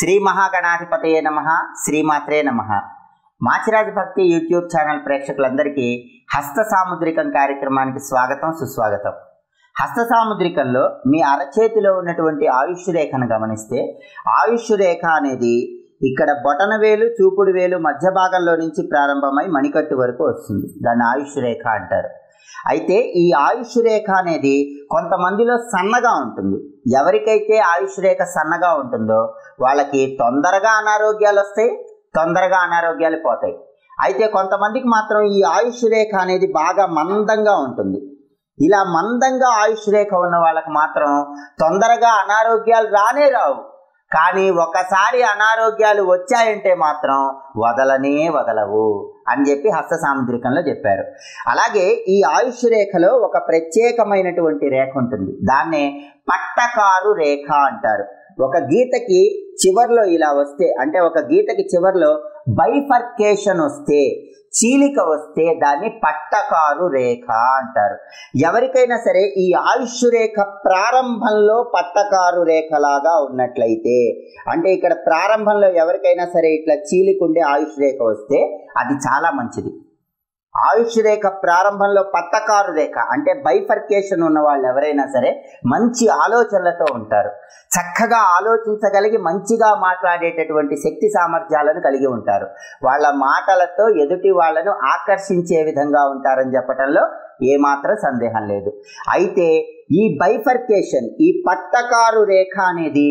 శ్రీ మహాగణాధిపతయే నమః, శ్రీమాత్రే నమః. మాచిరాజు భక్తి యూట్యూబ్ ఛానల్ ప్రేక్షకులందరికీ హస్త సాముద్రికం కార్యక్రమానికి స్వాగతం, సుస్వాగతం. హస్త సాముద్రికంలో మీ అరచేతిలో ఉన్నటువంటి ఆయుష్ రేఖను గమనిస్తే, ఆయుష్ రేఖ అనేది ఇక్కడ బొటన వేలు, చూపుడు వేలు మధ్య భాగంలో నుంచి ప్రారంభమై మణికట్టు వరకు వస్తుంది. దాన్ని ఆయుష్ రేఖ అంటారు. అయితే ఈ ఆయుష్ రేఖ అనేది కొంతమందిలో సన్నగా ఉంటుంది. ఎవరికైతే ఆయుష్ రేఖ సన్నగా ఉంటుందో వాళ్ళకి తొందరగా అనారోగ్యాలు వస్తాయి, తొందరగా అనారోగ్యాలు పోతాయి. అయితే కొంతమందికి మాత్రం ఈ ఆయుష్ రేఖ అనేది బాగా మందంగా ఉంటుంది. ఇలా మందంగా ఆయుష్ రేఖ ఉన్న వాళ్ళకి మాత్రం తొందరగా అనారోగ్యాలు రానే రావు. కానీ ఒకసారి అనారోగ్యాలు వచ్చాయంటే మాత్రం వదలనే వదలవు అని చెప్పి హస్త సాముద్రికంలో చెప్పారు. అలాగే ఈ ఆయుష్ రేఖలో ఒక ప్రత్యేకమైనటువంటి రేఖ ఉంటుంది. దాన్నే పట్టకారు రేఖ అంటారు. ఒక గీతకి చివర్లో ఇలా వస్తే, అంటే ఒక గీతకి చివర్లో బైఫర్కేషన్ వస్తే, చీలిక వస్తే దాన్ని పట్టకారు రేఖ అంటారు. ఎవరికైనా సరే ఈ ఆయుష్ రేఖ ప్రారంభంలో పట్టకారు రేఖలాగా ఉన్నట్లయితే, అంటే ఇక్కడ ప్రారంభంలో ఎవరికైనా సరే ఇట్లా చీలికుండే ఆయుష్ రేఖ వస్తే అది చాలా మంచిది. ఆయుష్ రేఖ ప్రారంభంలో పట్టకారు రేఖ అంటే బైఫర్కేషన్ ఉన్న వాళ్ళు ఎవరైనా సరే మంచి ఆలోచనలతో ఉంటారు. చక్కగా ఆలోచించగలిగి మంచిగా మాట్లాడేటటువంటి శక్తి సామర్థ్యాలను కలిగి ఉంటారు. వాళ్ళ మాటలతో ఎదుటి వాళ్ళను ఆకర్షించే విధంగా ఉంటారని చెప్పటంలో ఏమాత్రం సందేహం లేదు. అయితే ఈ బైఫర్కేషన్, ఈ పట్టకారు రేఖ అనేది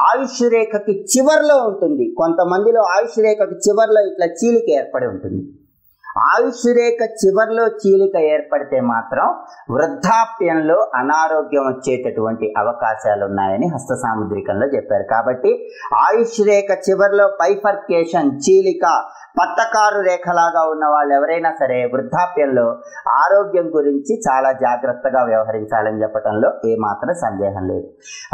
ఆయుష్ రేఖకి చివర్లో ఉంటుంది. కొంతమందిలో ఆయుష్ రేఖకి చివర్లో ఇట్లా చీలిక ఏర్పడి ఉంటుంది. ఆయుష్ రేఖ చివర్లో చీలిక ఏర్పడితే మాత్రం వృద్ధాప్యంలో అనారోగ్యం వచ్చేటటువంటి అవకాశాలు ఉన్నాయని హస్త సాముద్రికంలో చెప్పారు. కాబట్టి ఆయుష్ రేఖ చివర్లో బైఫర్కేషన్, చీలిక, పట్టకారు రేఖలాగా ఉన్న వాళ్ళు ఎవరైనా సరే వృద్ధాప్యంలో ఆరోగ్యం గురించి చాలా జాగ్రత్తగా వ్యవహరించాలని చెప్పడంలో ఏమాత్రం సందేహం లేదు.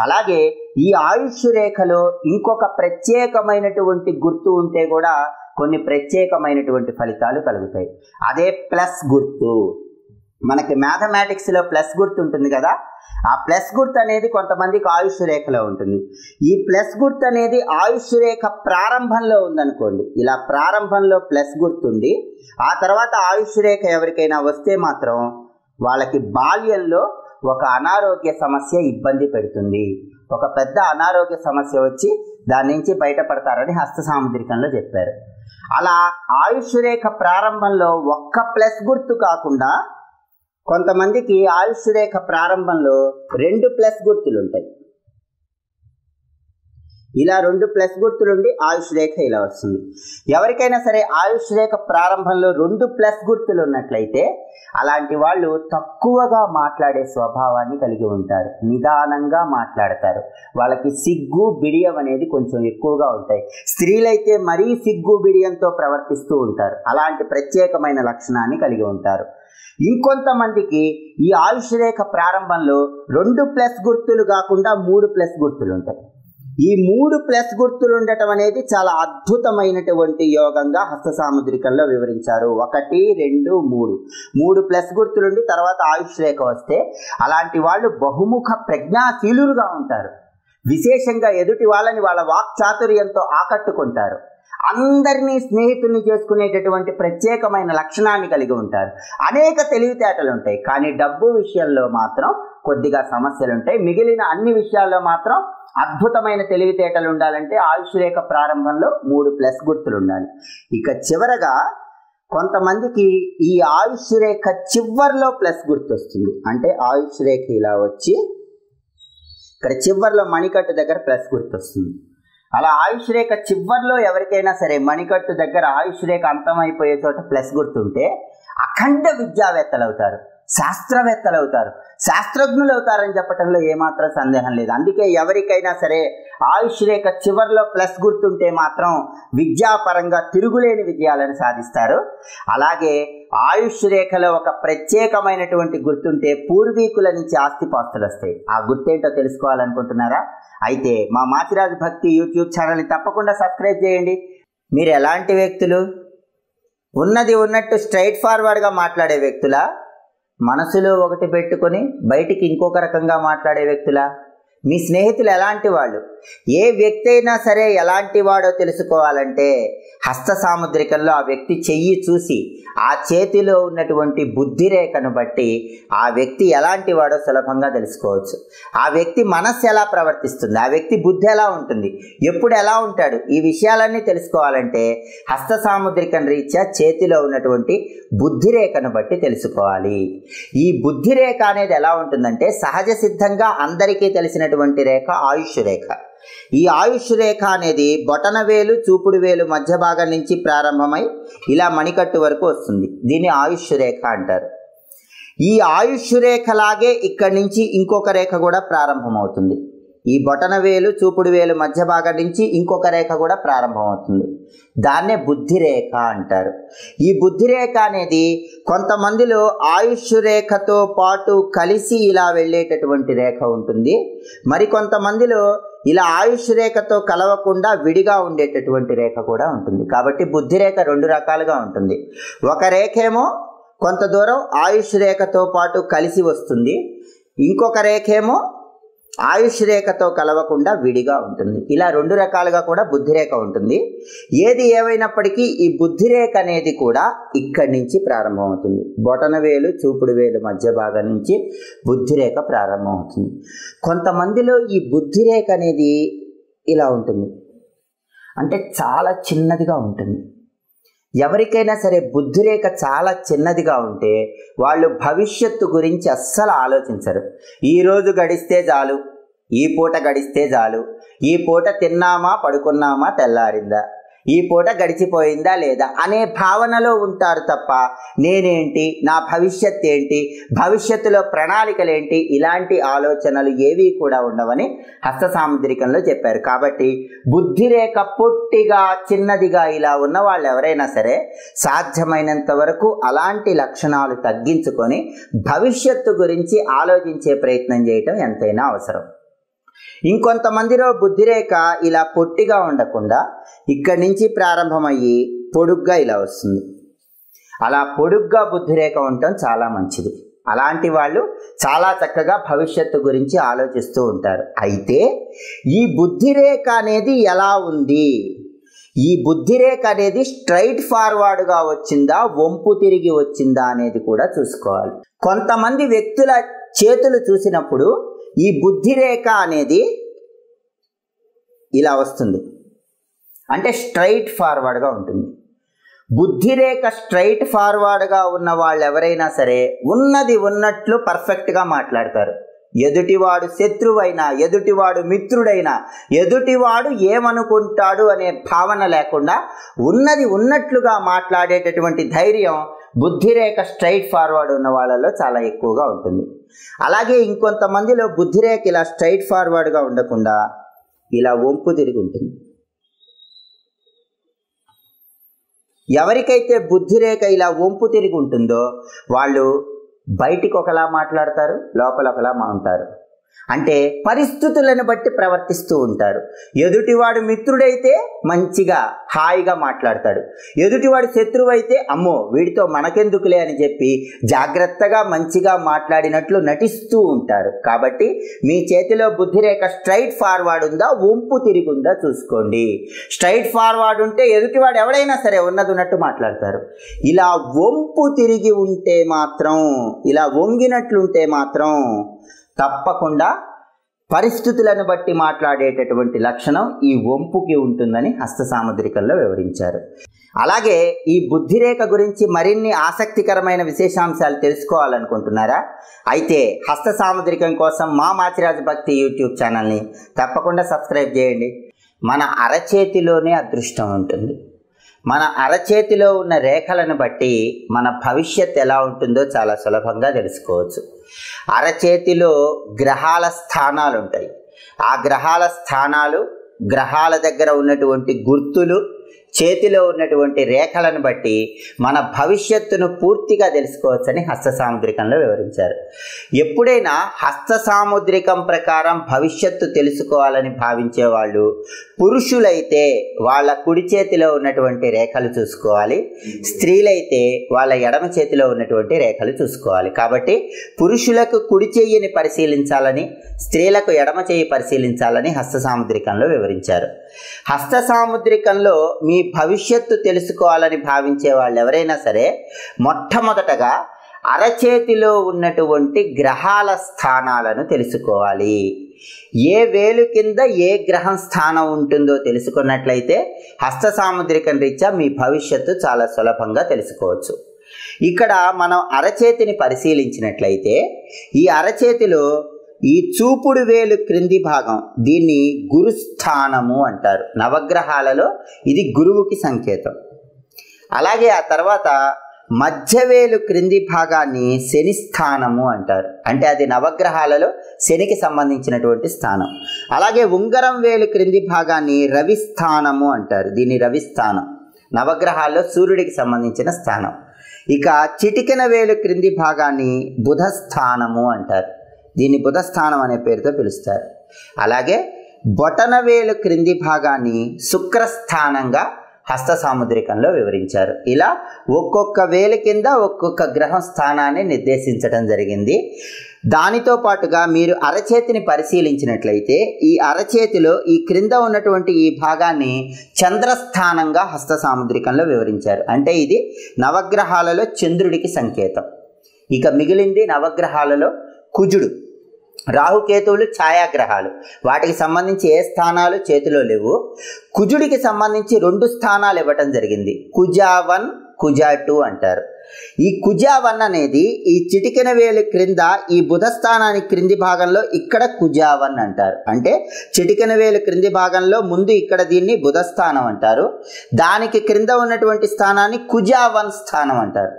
అలాగే ఈ ఆయుష్ రేఖలో ఇంకొక ప్రత్యేకమైనటువంటి గుర్తు ఉంటే కూడా కొన్ని ప్రత్యేకమైనటువంటి ఫలితాలు కలుగుతాయి. అదే ప్లస్ గుర్తు. మనకి మ్యాథమెటిక్స్లో ప్లస్ గుర్తు ఉంటుంది కదా, ఆ ప్లస్ గుర్తు అనేది కొంతమందికి ఆయుష్ రేఖలో ఉంటుంది. ఈ ప్లస్ గుర్తు అనేది ఆయుష్ రేఖ ప్రారంభంలో ఉందనుకోండి, ఇలా ప్రారంభంలో ప్లస్ గుర్తుంది, ఆ తర్వాత ఆయుష్ రేఖ ఎవరికైనా వస్తే మాత్రం వాళ్ళకి బాల్యంలో ఒక అనారోగ్య సమస్య ఇబ్బంది పెడుతుంది. ఒక పెద్ద అనారోగ్య సమస్య వచ్చి దాని నుంచి బయటపడతారని హస్త సాముద్రికంలో చెప్పారు. అలా ఆయుష్ రేఖ ప్రారంభంలో ఒక్క ప్లస్ గుర్తు కాకుండా కొంతమందికి ఆయుష్ రేఖ ప్రారంభంలో 2 ప్లస్ గుర్తులు ఉంటాయి. ఇలా 2 ప్లస్ గుర్తులుండి ఆయుష్ రేఖ ఇలా వస్తుంది. ఎవరికైనా సరే ఆయుష్ రేఖ ప్రారంభంలో 2 ప్లస్ గుర్తులు ఉన్నట్లయితే అలాంటి వాళ్ళు తక్కువగా మాట్లాడే స్వభావాన్ని కలిగి ఉంటారు. నిదానంగా మాట్లాడతారు. వాళ్ళకి సిగ్గు, బిడియం అనేది కొంచెం ఎక్కువగా ఉంటాయి. స్త్రీలైతే మరీ సిగ్గు, బిడియంతో ప్రవర్తిస్తూ ఉంటారు. అలాంటి ప్రత్యేకమైన లక్షణాన్ని కలిగి ఉంటారు. ఇంకొంతమందికి ఈ ఆయుష్ రేఖ ప్రారంభంలో 2 ప్లస్ గుర్తులు కాకుండా 3 ప్లస్ గుర్తులు ఉంటాయి. ఈ 3 ప్లస్ గుర్తులు ఉండటం అనేది చాలా అద్భుతమైనటువంటి యోగంగా హస్త సాముద్రికంలో వివరించారు. 1, 2, 3 ప్లస్ గుర్తులుండి తర్వాత ఆయుష్ రేఖ వస్తే అలాంటి వాళ్ళు బహుముఖ ప్రజ్ఞాశీలుగా ఉంటారు. విశేషంగా ఎదుటి వాళ్ళని వాళ్ళ వాక్చాతుర్యంతో ఆకట్టుకుంటారు. అందరినీ స్నేహితుల్ని చేసుకునేటటువంటి ప్రత్యేకమైన లక్షణాన్ని కలిగి ఉంటారు. అనేక తెలివితేటలు ఉంటాయి. కానీ డబ్బు విషయంలో మాత్రం కొద్దిగా సమస్యలు ఉంటాయి. మిగిలిన అన్ని విషయాల్లో మాత్రం అద్భుతమైన తెలివితేటలు ఉండాలంటే ఆయుష్ రేఖ ప్రారంభంలో 3 ప్లస్ గుర్తులు ఉండాలి. ఇక చివరగా కొంతమందికి ఈ ఆయుష్ రేఖ చివర్లో ప్లస్ గుర్తు వస్తుంది. అంటే ఆయుష్ రేఖ ఇలా వచ్చి ఇక్కడ చివర్లో మణికట్టు దగ్గర ప్లస్ గుర్తు వస్తుంది. అలా ఆయుష్ రేఖ చివర్లో ఎవరికైనా సరే మణికట్టు దగ్గర ఆయుష్ రేఖ అంతమైపోయే చోట ప్లస్ గుర్తుంటే అఖండ విద్యావేత్తలు అవుతారు, శాస్త్రవేత్తలు అవుతారు, శాస్త్రజ్ఞులు అవుతారని చెప్పడంలో ఏమాత్రం సందేహం లేదు. అందుకే ఎవరికైనా సరే ఆయుష్ రేఖ చివర్లో ప్లస్ గుర్తుంటే మాత్రం విద్యాపరంగా తిరుగులేని విజయాలను సాధిస్తారు. అలాగే ఆయుష్ రేఖలో ఒక ప్రత్యేకమైనటువంటి గుర్తుంటే పూర్వీకుల నుంచి ఆస్తిపాస్తులు వస్తాయి. ఆ గుర్తేంటో తెలుసుకోవాలనుకుంటున్నారా? అయితే మా మాచిరాజు భక్తి యూట్యూబ్ ఛానల్ని తప్పకుండా సబ్స్క్రైబ్ చేయండి. మీరు ఎలాంటి వ్యక్తులు? ఉన్నది ఉన్నట్టు స్ట్రైట్ ఫార్వర్డ్గా మాట్లాడే వ్యక్తులా? మనసులో ఒకటి పెట్టుకొని బయటికి ఇంకొక రకంగా మాట్లాడే వ్యక్తులా? మీ స్నేహితులు ఎలాంటి వాళ్ళు? ఏ వ్యక్తి అయినా సరే ఎలాంటి వాడో తెలుసుకోవాలంటే హస్త సాముద్రికంలో ఆ వ్యక్తి చెయ్యి చూసి ఆ చేతిలో ఉన్నటువంటి బుద్ధి రేఖను బట్టి ఆ వ్యక్తి ఎలాంటి వాడో సులభంగా తెలుసుకోవచ్చు. ఆ వ్యక్తి మనస్సు ఎలా ప్రవర్తిస్తుంది, ఆ వ్యక్తి బుద్ధి ఎలా ఉంటుంది, ఎప్పుడు ఎలా ఉంటాడు, ఈ విషయాలన్నీ తెలుసుకోవాలంటే హస్త సాముద్రికం రీత్యా చేతిలో ఉన్నటువంటి బుద్ధి రేఖను బట్టి తెలుసుకోవాలి. ఈ బుద్ధి రేఖ అనేది ఎలా ఉంటుందంటే సహజ సిద్ధంగా అందరికీ తెలిసినటువంటి రేఖ ఆయుష్ రేఖ. ఈ ఆయుష్ రేఖ అనేది బొటన వేలు చూపుడు వేలు మధ్య భాగం నుంచి ప్రారంభమై ఇలా మణికట్టు వరకు వస్తుంది. దీన్ని ఆయుష్ రేఖ అంటారు. ఈ ఆయుష్ రేఖలాగే ఇక్కడి నుంచి ఇంకొక రేఖ కూడా ప్రారంభమవుతుంది. ఈ బొటన వేలు చూపుడు వేలు మధ్య భాగం నుంచి ఇంకొక రేఖ కూడా ప్రారంభమవుతుంది. దాన్నే బుద్ధి రేఖ అంటారు. ఈ బుద్ధి రేఖ అనేది కొంతమందిలో ఆయుష్ రేఖతో పాటు కలిసి ఇలా వెళ్ళేటటువంటి రేఖ ఉంటుంది. మరికొంతమందిలో ఇలా ఆయుష్ రేఖతో కలవకుండా విడిగా ఉండేటటువంటి రేఖ కూడా ఉంటుంది. కాబట్టి బుద్ధి రేఖ రెండు రకాలుగా ఉంటుంది. ఒక రేఖ ఏమో కొంత దూరం ఆయుష్ రేఖతో పాటు కలిసి వస్తుంది, ఇంకొక రేఖ ఏమో ఆయుష్ రేఖతో కలవకుండా విడిగా ఉంటుంది. ఇలా రెండు రకాలుగా కూడా బుద్ధి రేఖ ఉంటుంది. ఏది ఏమైనప్పటికీ ఈ బుద్ధి రేఖ అనేది కూడా ఇక్కడి నుంచి ప్రారంభమవుతుంది. బొటన వేలు చూపుడు వేలు మధ్య భాగం నుంచి బుద్ధి రేఖ ప్రారంభమవుతుంది. కొంతమందిలో ఈ బుద్ధి రేఖ అనేది ఇలా ఉంటుంది, అంటే చాలా చిన్నదిగా ఉంటుంది. ఎవరికైనా సరే బుద్ధి రేఖ చాలా చిన్నదిగా ఉంటే వాళ్ళు భవిష్యత్తు గురించి అస్సలు ఆలోచించరు. ఈరోజు గడిస్తే చాలు, ఈ పూట గడిస్తే చాలు, ఈ పూట తిన్నామా పడుకున్నామా తెల్లారిందా, ఈ పూట గడిచిపోయిందా లేదా అనే భావనలో ఉంటారు తప్ప నేనేంటి, నా భవిష్యత్ ఏంటి, భవిష్యత్తులో ప్రణాళికలేంటి, ఇలాంటి ఆలోచనలు ఏవి కూడా ఉండవని హస్త సాముద్రికంలో చెప్పారు. కాబట్టి బుద్ధి రేఖ పొట్టిగా చిన్నదిగా ఇలా ఉన్న వాళ్ళు ఎవరైనా సరే సాధ్యమైనంత వరకు అలాంటి లక్షణాలు తగ్గించుకొని భవిష్యత్తు గురించి ఆలోచించే ప్రయత్నం చేయటం ఎంతైనా అవసరం. ఇంకొంతమందిలో బుద్ధిరేఖ ఇలా పొట్టిగా ఉండకుండా ఇక్కడి నుంచి ప్రారంభమయ్యి పొడుగ్గా ఇలా వస్తుంది. అలా పొడుగ్గా బుద్ధిరేఖ ఉండటం చాలా మంచిది. అలాంటి వాళ్ళు చాలా చక్కగా భవిష్యత్తు గురించి ఆలోచిస్తూ ఉంటారు. అయితే ఈ బుద్ధిరేఖ అనేది ఎలా ఉంది, ఈ బుద్ధిరేఖ అనేది స్ట్రైట్ ఫార్వర్డ్గా వచ్చిందా వంపు తిరిగి వచ్చిందా అనేది కూడా చూసుకోవాలి. కొంతమంది వ్యక్తుల చేతులు చూసినప్పుడు ఈ బుద్ధిరేఖ అనేది ఇలా వస్తుంది, అంటే స్ట్రైట్ ఫార్వర్డ్గా ఉంటుంది. బుద్ధిరేఖ స్ట్రైట్ ఫార్వర్డ్గా ఉన్న వాళ్ళు ఎవరైనా సరే ఉన్నది ఉన్నట్లు పర్ఫెక్ట్గా మాట్లాడతారు. ఎదుటివాడు శత్రువైనా, ఎదుటివాడు మిత్రుడైనా, ఎదుటివాడు ఏమనుకుంటాడు అనే భావన లేకుండా ఉన్నది ఉన్నట్లుగా మాట్లాడేటటువంటి ధైర్యం బుద్ధిరేఖ స్ట్రైట్ ఫార్వర్డ్ ఉన్న వాళ్ళలో చాలా ఎక్కువగా ఉంటుంది. అలాగే ఇంకొంతమందిలో బుద్ధిరేఖ ఇలా స్ట్రైట్ ఫార్వర్డ్గా ఉండకుండా ఇలా వంపు తిరిగి ఉంటుంది. ఎవరికైతే బుద్ధిరేఖ ఇలా వంపు తిరిగి ఉంటుందో వాళ్ళు బయటికి ఒకలా మాట్లాడతారు, లోపల ఒకలా ఉంటారు. అంటే పరిస్థితులను బట్టి ప్రవర్తిస్తూ ఉంటారు. ఎదుటివాడు మిత్రుడైతే మంచిగా హాయిగా మాట్లాడతాడు, ఎదుటివాడు శత్రువు అయితే అమ్మో వీడితో మనకెందుకులే అని చెప్పి జాగ్రత్తగా మంచిగా మాట్లాడినట్లు నటిస్తూ ఉంటారు. కాబట్టి మీ చేతిలో బుద్ధిరేఖ స్ట్రైట్ ఫార్వర్డ్ ఉందా వంపు తిరిగి ఉందా చూసుకోండి. స్ట్రైట్ ఫార్వర్డ్ ఉంటే ఎదుటివాడు ఎవడైనా సరే ఉన్నది ఉన్నట్టు మాట్లాడతారు. ఇలా వంపు తిరిగి ఉంటే మాత్రం, ఇలా వంగినట్లుంటే మాత్రం తప్పకుండా పరిస్థితులను బట్టి మాట్లాడేటటువంటి లక్షణం ఈ వంపుకి ఉంటుందని హస్త సాముద్రికంలో వివరించారు. అలాగే ఈ బుద్ధిరేఖ గురించి మరిన్ని ఆసక్తికరమైన విశేషాంశాలు తెలుసుకోవాలనుకుంటున్నారా? అయితే హస్త సాముద్రికం కోసం మా మాచిరాజు భక్తి యూట్యూబ్ ఛానల్ని తప్పకుండా సబ్స్క్రైబ్ చేయండి. మన అరచేతిలోనే అదృష్టం ఉంటుంది. మన అరచేతిలో ఉన్న రేఖలను బట్టి మన భవిష్యత్ ఎలా ఉంటుందో చాలా సులభంగా తెలుసుకోవచ్చు. అరచేతిలో గ్రహాల స్థానాలు ఉంటాయి. ఆ గ్రహాల స్థానాలు, గ్రహాల దగ్గర ఉన్నటువంటి గుర్తులు చేతిలో ఉన్నటువంటి రేఖలను బట్టి మన భవిష్యత్తును పూర్తిగా తెలుసుకోవచ్చని హస్త సాముద్రికంలో వివరించారు. ఎప్పుడైనా హస్త సాముద్రికం ప్రకారం భవిష్యత్తు తెలుసుకోవాలని భావించే వాళ్ళు పురుషులైతే వాళ్ళ కుడి చేతిలో ఉన్నటువంటి రేఖలు చూసుకోవాలి, స్త్రీలైతే వాళ్ళ ఎడమ చేతిలో ఉన్నటువంటి రేఖలు చూసుకోవాలి. కాబట్టి పురుషులకు కుడి చెయ్యిని పరిశీలించాలని, స్త్రీలకు ఎడమ చెయ్యి పరిశీలించాలని హస్త సాముద్రికంలో వివరించారు. హస్త సాముద్రికంలో మీ భవిష్యత్తు తెలుసుకోవాలని భావించే వాళ్ళు ఎవరైనా సరే మొట్టమొదటగా అరచేతిలో ఉన్నటువంటి గ్రహాల స్థానాలను తెలుసుకోవాలి. ఏ వేలు కింద ఏ గ్రహం స్థానం ఉంటుందో తెలుసుకున్నట్లయితే హస్త సాముద్రికం రీత్యా మీ భవిష్యత్తు చాలా సులభంగా తెలుసుకోవచ్చు. ఇక్కడ మనం అరచేతిని పరిశీలించినట్లయితే ఈ అరచేతిలో ఈ చూపుడు వేలు క్రింది భాగం, దీన్ని గురుస్థానము అంటారు. నవగ్రహాలలో ఇది గురువుకి సంకేతం. అలాగే ఆ తర్వాత మధ్యవేలు క్రింది భాగాన్ని శని స్థానము అంటారు. అంటే అది నవగ్రహాలలో శనికి సంబంధించినటువంటి స్థానం. అలాగే ఉంగరం వేలు క్రింది భాగాన్ని రవి స్థానము అంటారు. దీన్ని రవి స్థానం, నవగ్రహాల్లో సూర్యుడికి సంబంధించిన స్థానం. ఇక చిటికెన వేలు క్రింది భాగాన్ని బుధ స్థానము అంటారు. దీన్ని బుధ స్థానం అనే పేరుతో పిలుస్తారు. అలాగే బొటన వేలు క్రింది భాగాన్ని శుక్రస్థానంగా హస్త సాముద్రికంలో వివరించారు. ఇలా ఒక్కొక్క వేలు కింద ఒక్కొక్క గ్రహం స్థానాన్ని నిర్దేశించడం జరిగింది. దానితో పాటుగా మీరు అరచేతిని పరిశీలించినట్లయితే ఈ అరచేతిలో ఈ క్రింద ఉన్నటువంటి ఈ భాగాన్ని చంద్రస్థానంగా హస్త సాముద్రికంలో వివరించారు. అంటే ఇది నవగ్రహాలలో చంద్రుడికి సంకేతం. ఇక మిగిలింది నవగ్రహాలలో కుజుడు, రాహుకేతువులు ఛాయాగ్రహాలు. వాటికి సంబంధించి ఏ స్థానాలు చేతిలో లేవు. కుజుడికి సంబంధించి 2 స్థానాలు ఇవ్వటం జరిగింది. కుజా 1, కుజా 2 అంటారు. ఈ కుజా 1 అనేది ఈ చిటికెన వేలు క్రింద ఈ బుధ స్థానానికి క్రింది భాగంలో ఇక్కడ కుజా 1 అంటారు. అంటే చిటికెన వేలు క్రింది భాగంలో ముందు ఇక్కడ దీన్ని బుధ స్థానం అంటారు, దానికి క్రింద ఉన్నటువంటి స్థానాన్ని కుజా 1 స్థానం అంటారు.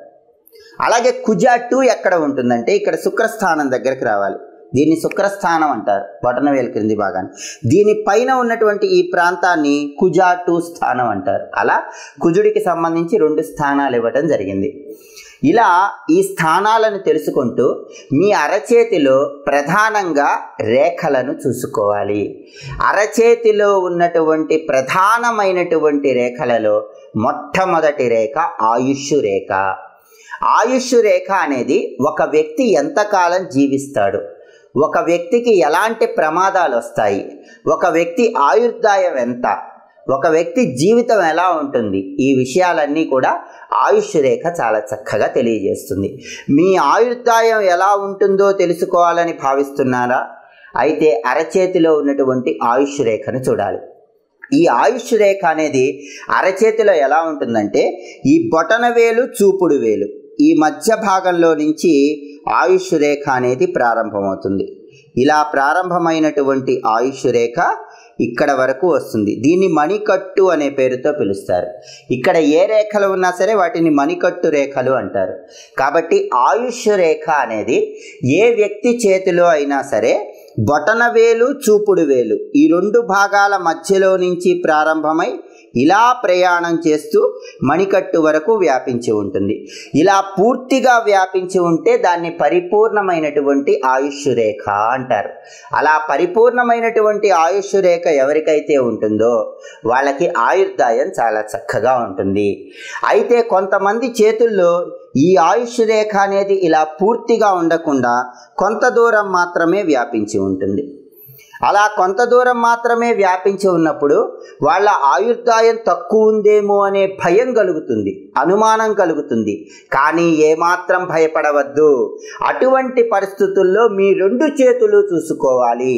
అలాగే కుజా 2 ఎక్కడ ఉంటుందంటే ఇక్కడ శుక్రస్థానం దగ్గరికి రావాలి. దీన్ని శుక్రస్థానం అంటారు, బొటనవేలు క్రింది భాగాన్ని. దీని పైన ఉన్నటువంటి ఈ ప్రాంతాన్ని కుజా 2 స్థానం అంటారు. అలా కుజుడికి సంబంధించి 2 స్థానాలు ఇవ్వటం జరిగింది. ఇలా ఈ స్థానాలను తెలుసుకుంటూ మీ అరచేతిలో ప్రధానంగా రేఖలను చూసుకోవాలి. అరచేతిలో ఉన్నటువంటి ప్రధానమైనటువంటి రేఖలలో మొట్టమొదటి రేఖ ఆయుష్ రేఖ. ఆయుష్ రేఖ అనేది ఒక వ్యక్తి ఎంతకాలం జీవిస్తాడు, ఒక వ్యక్తికి ఎలాంటి ప్రమాదాలు వస్తాయి, ఒక వ్యక్తి ఆయుర్దాయం ఎంత, ఒక వ్యక్తి జీవితం ఎలా ఉంటుంది, ఈ విషయాలన్నీ కూడా ఆయుష్ రేఖ చాలా చక్కగా తెలియజేస్తుంది. మీ ఆయుర్దాయం ఎలా ఉంటుందో తెలుసుకోవాలని భావిస్తున్నారా? అయితే అరచేతిలో ఉన్నటువంటి ఆయుష్ రేఖను చూడాలి. ఈ ఆయుష్ రేఖ అనేది అరచేతిలో ఎలా ఉంటుందంటే ఈ బొటన వేలు, చూపుడు వేలు ఈ మధ్య భాగంలో నుంచి ఆయుష్ రేఖ అనేది ప్రారంభమవుతుంది. ఇలా ప్రారంభమైనటువంటి ఆయుష్ రేఖ ఇక్కడ వరకు వస్తుంది. దీన్ని మణికట్టు అనే పేరుతో పిలుస్తారు. ఇక్కడ ఏ రేఖలు ఉన్నా సరే వాటిని మణికట్టు రేఖలు అంటారు. కాబట్టి ఆయుష్ రేఖ అనేది ఏ వ్యక్తి చేతిలో అయినా సరే బొటన వేలు, చూపుడు వేలు ఈ 2 భాగాల మధ్యలో నుంచి ప్రారంభమై ఇలా ప్రయాణం చేస్తూ మణికట్టు వరకు వ్యాపించి ఉంటుంది. ఇలా పూర్తిగా వ్యాపించి ఉంటే దాన్ని పరిపూర్ణమైనటువంటి ఆయుష్ రేఖ అంటారు. అలా పరిపూర్ణమైనటువంటి ఆయుష్ రేఖ ఎవరికైతే ఉంటుందో వాళ్ళకి ఆయుర్దాయం చాలా చక్కగా ఉంటుంది. అయితే కొంతమంది చేతుల్లో ఈ ఆయుష్ రేఖ అనేది ఇలా పూర్తిగా ఉండకుండా కొంత దూరం మాత్రమే వ్యాపించి ఉంటుంది. అలా కొంత దూరం మాత్రమే వ్యాపించి ఉన్నప్పుడు వాళ్ళ ఆయుర్దాయం తక్కువ ఉందేమో అనే భయం కలుగుతుంది, అనుమానం కలుగుతుంది. కానీ ఏమాత్రం భయపడవద్దు. అటువంటి పరిస్థితుల్లో మీ 2 చేతులు చూసుకోవాలి.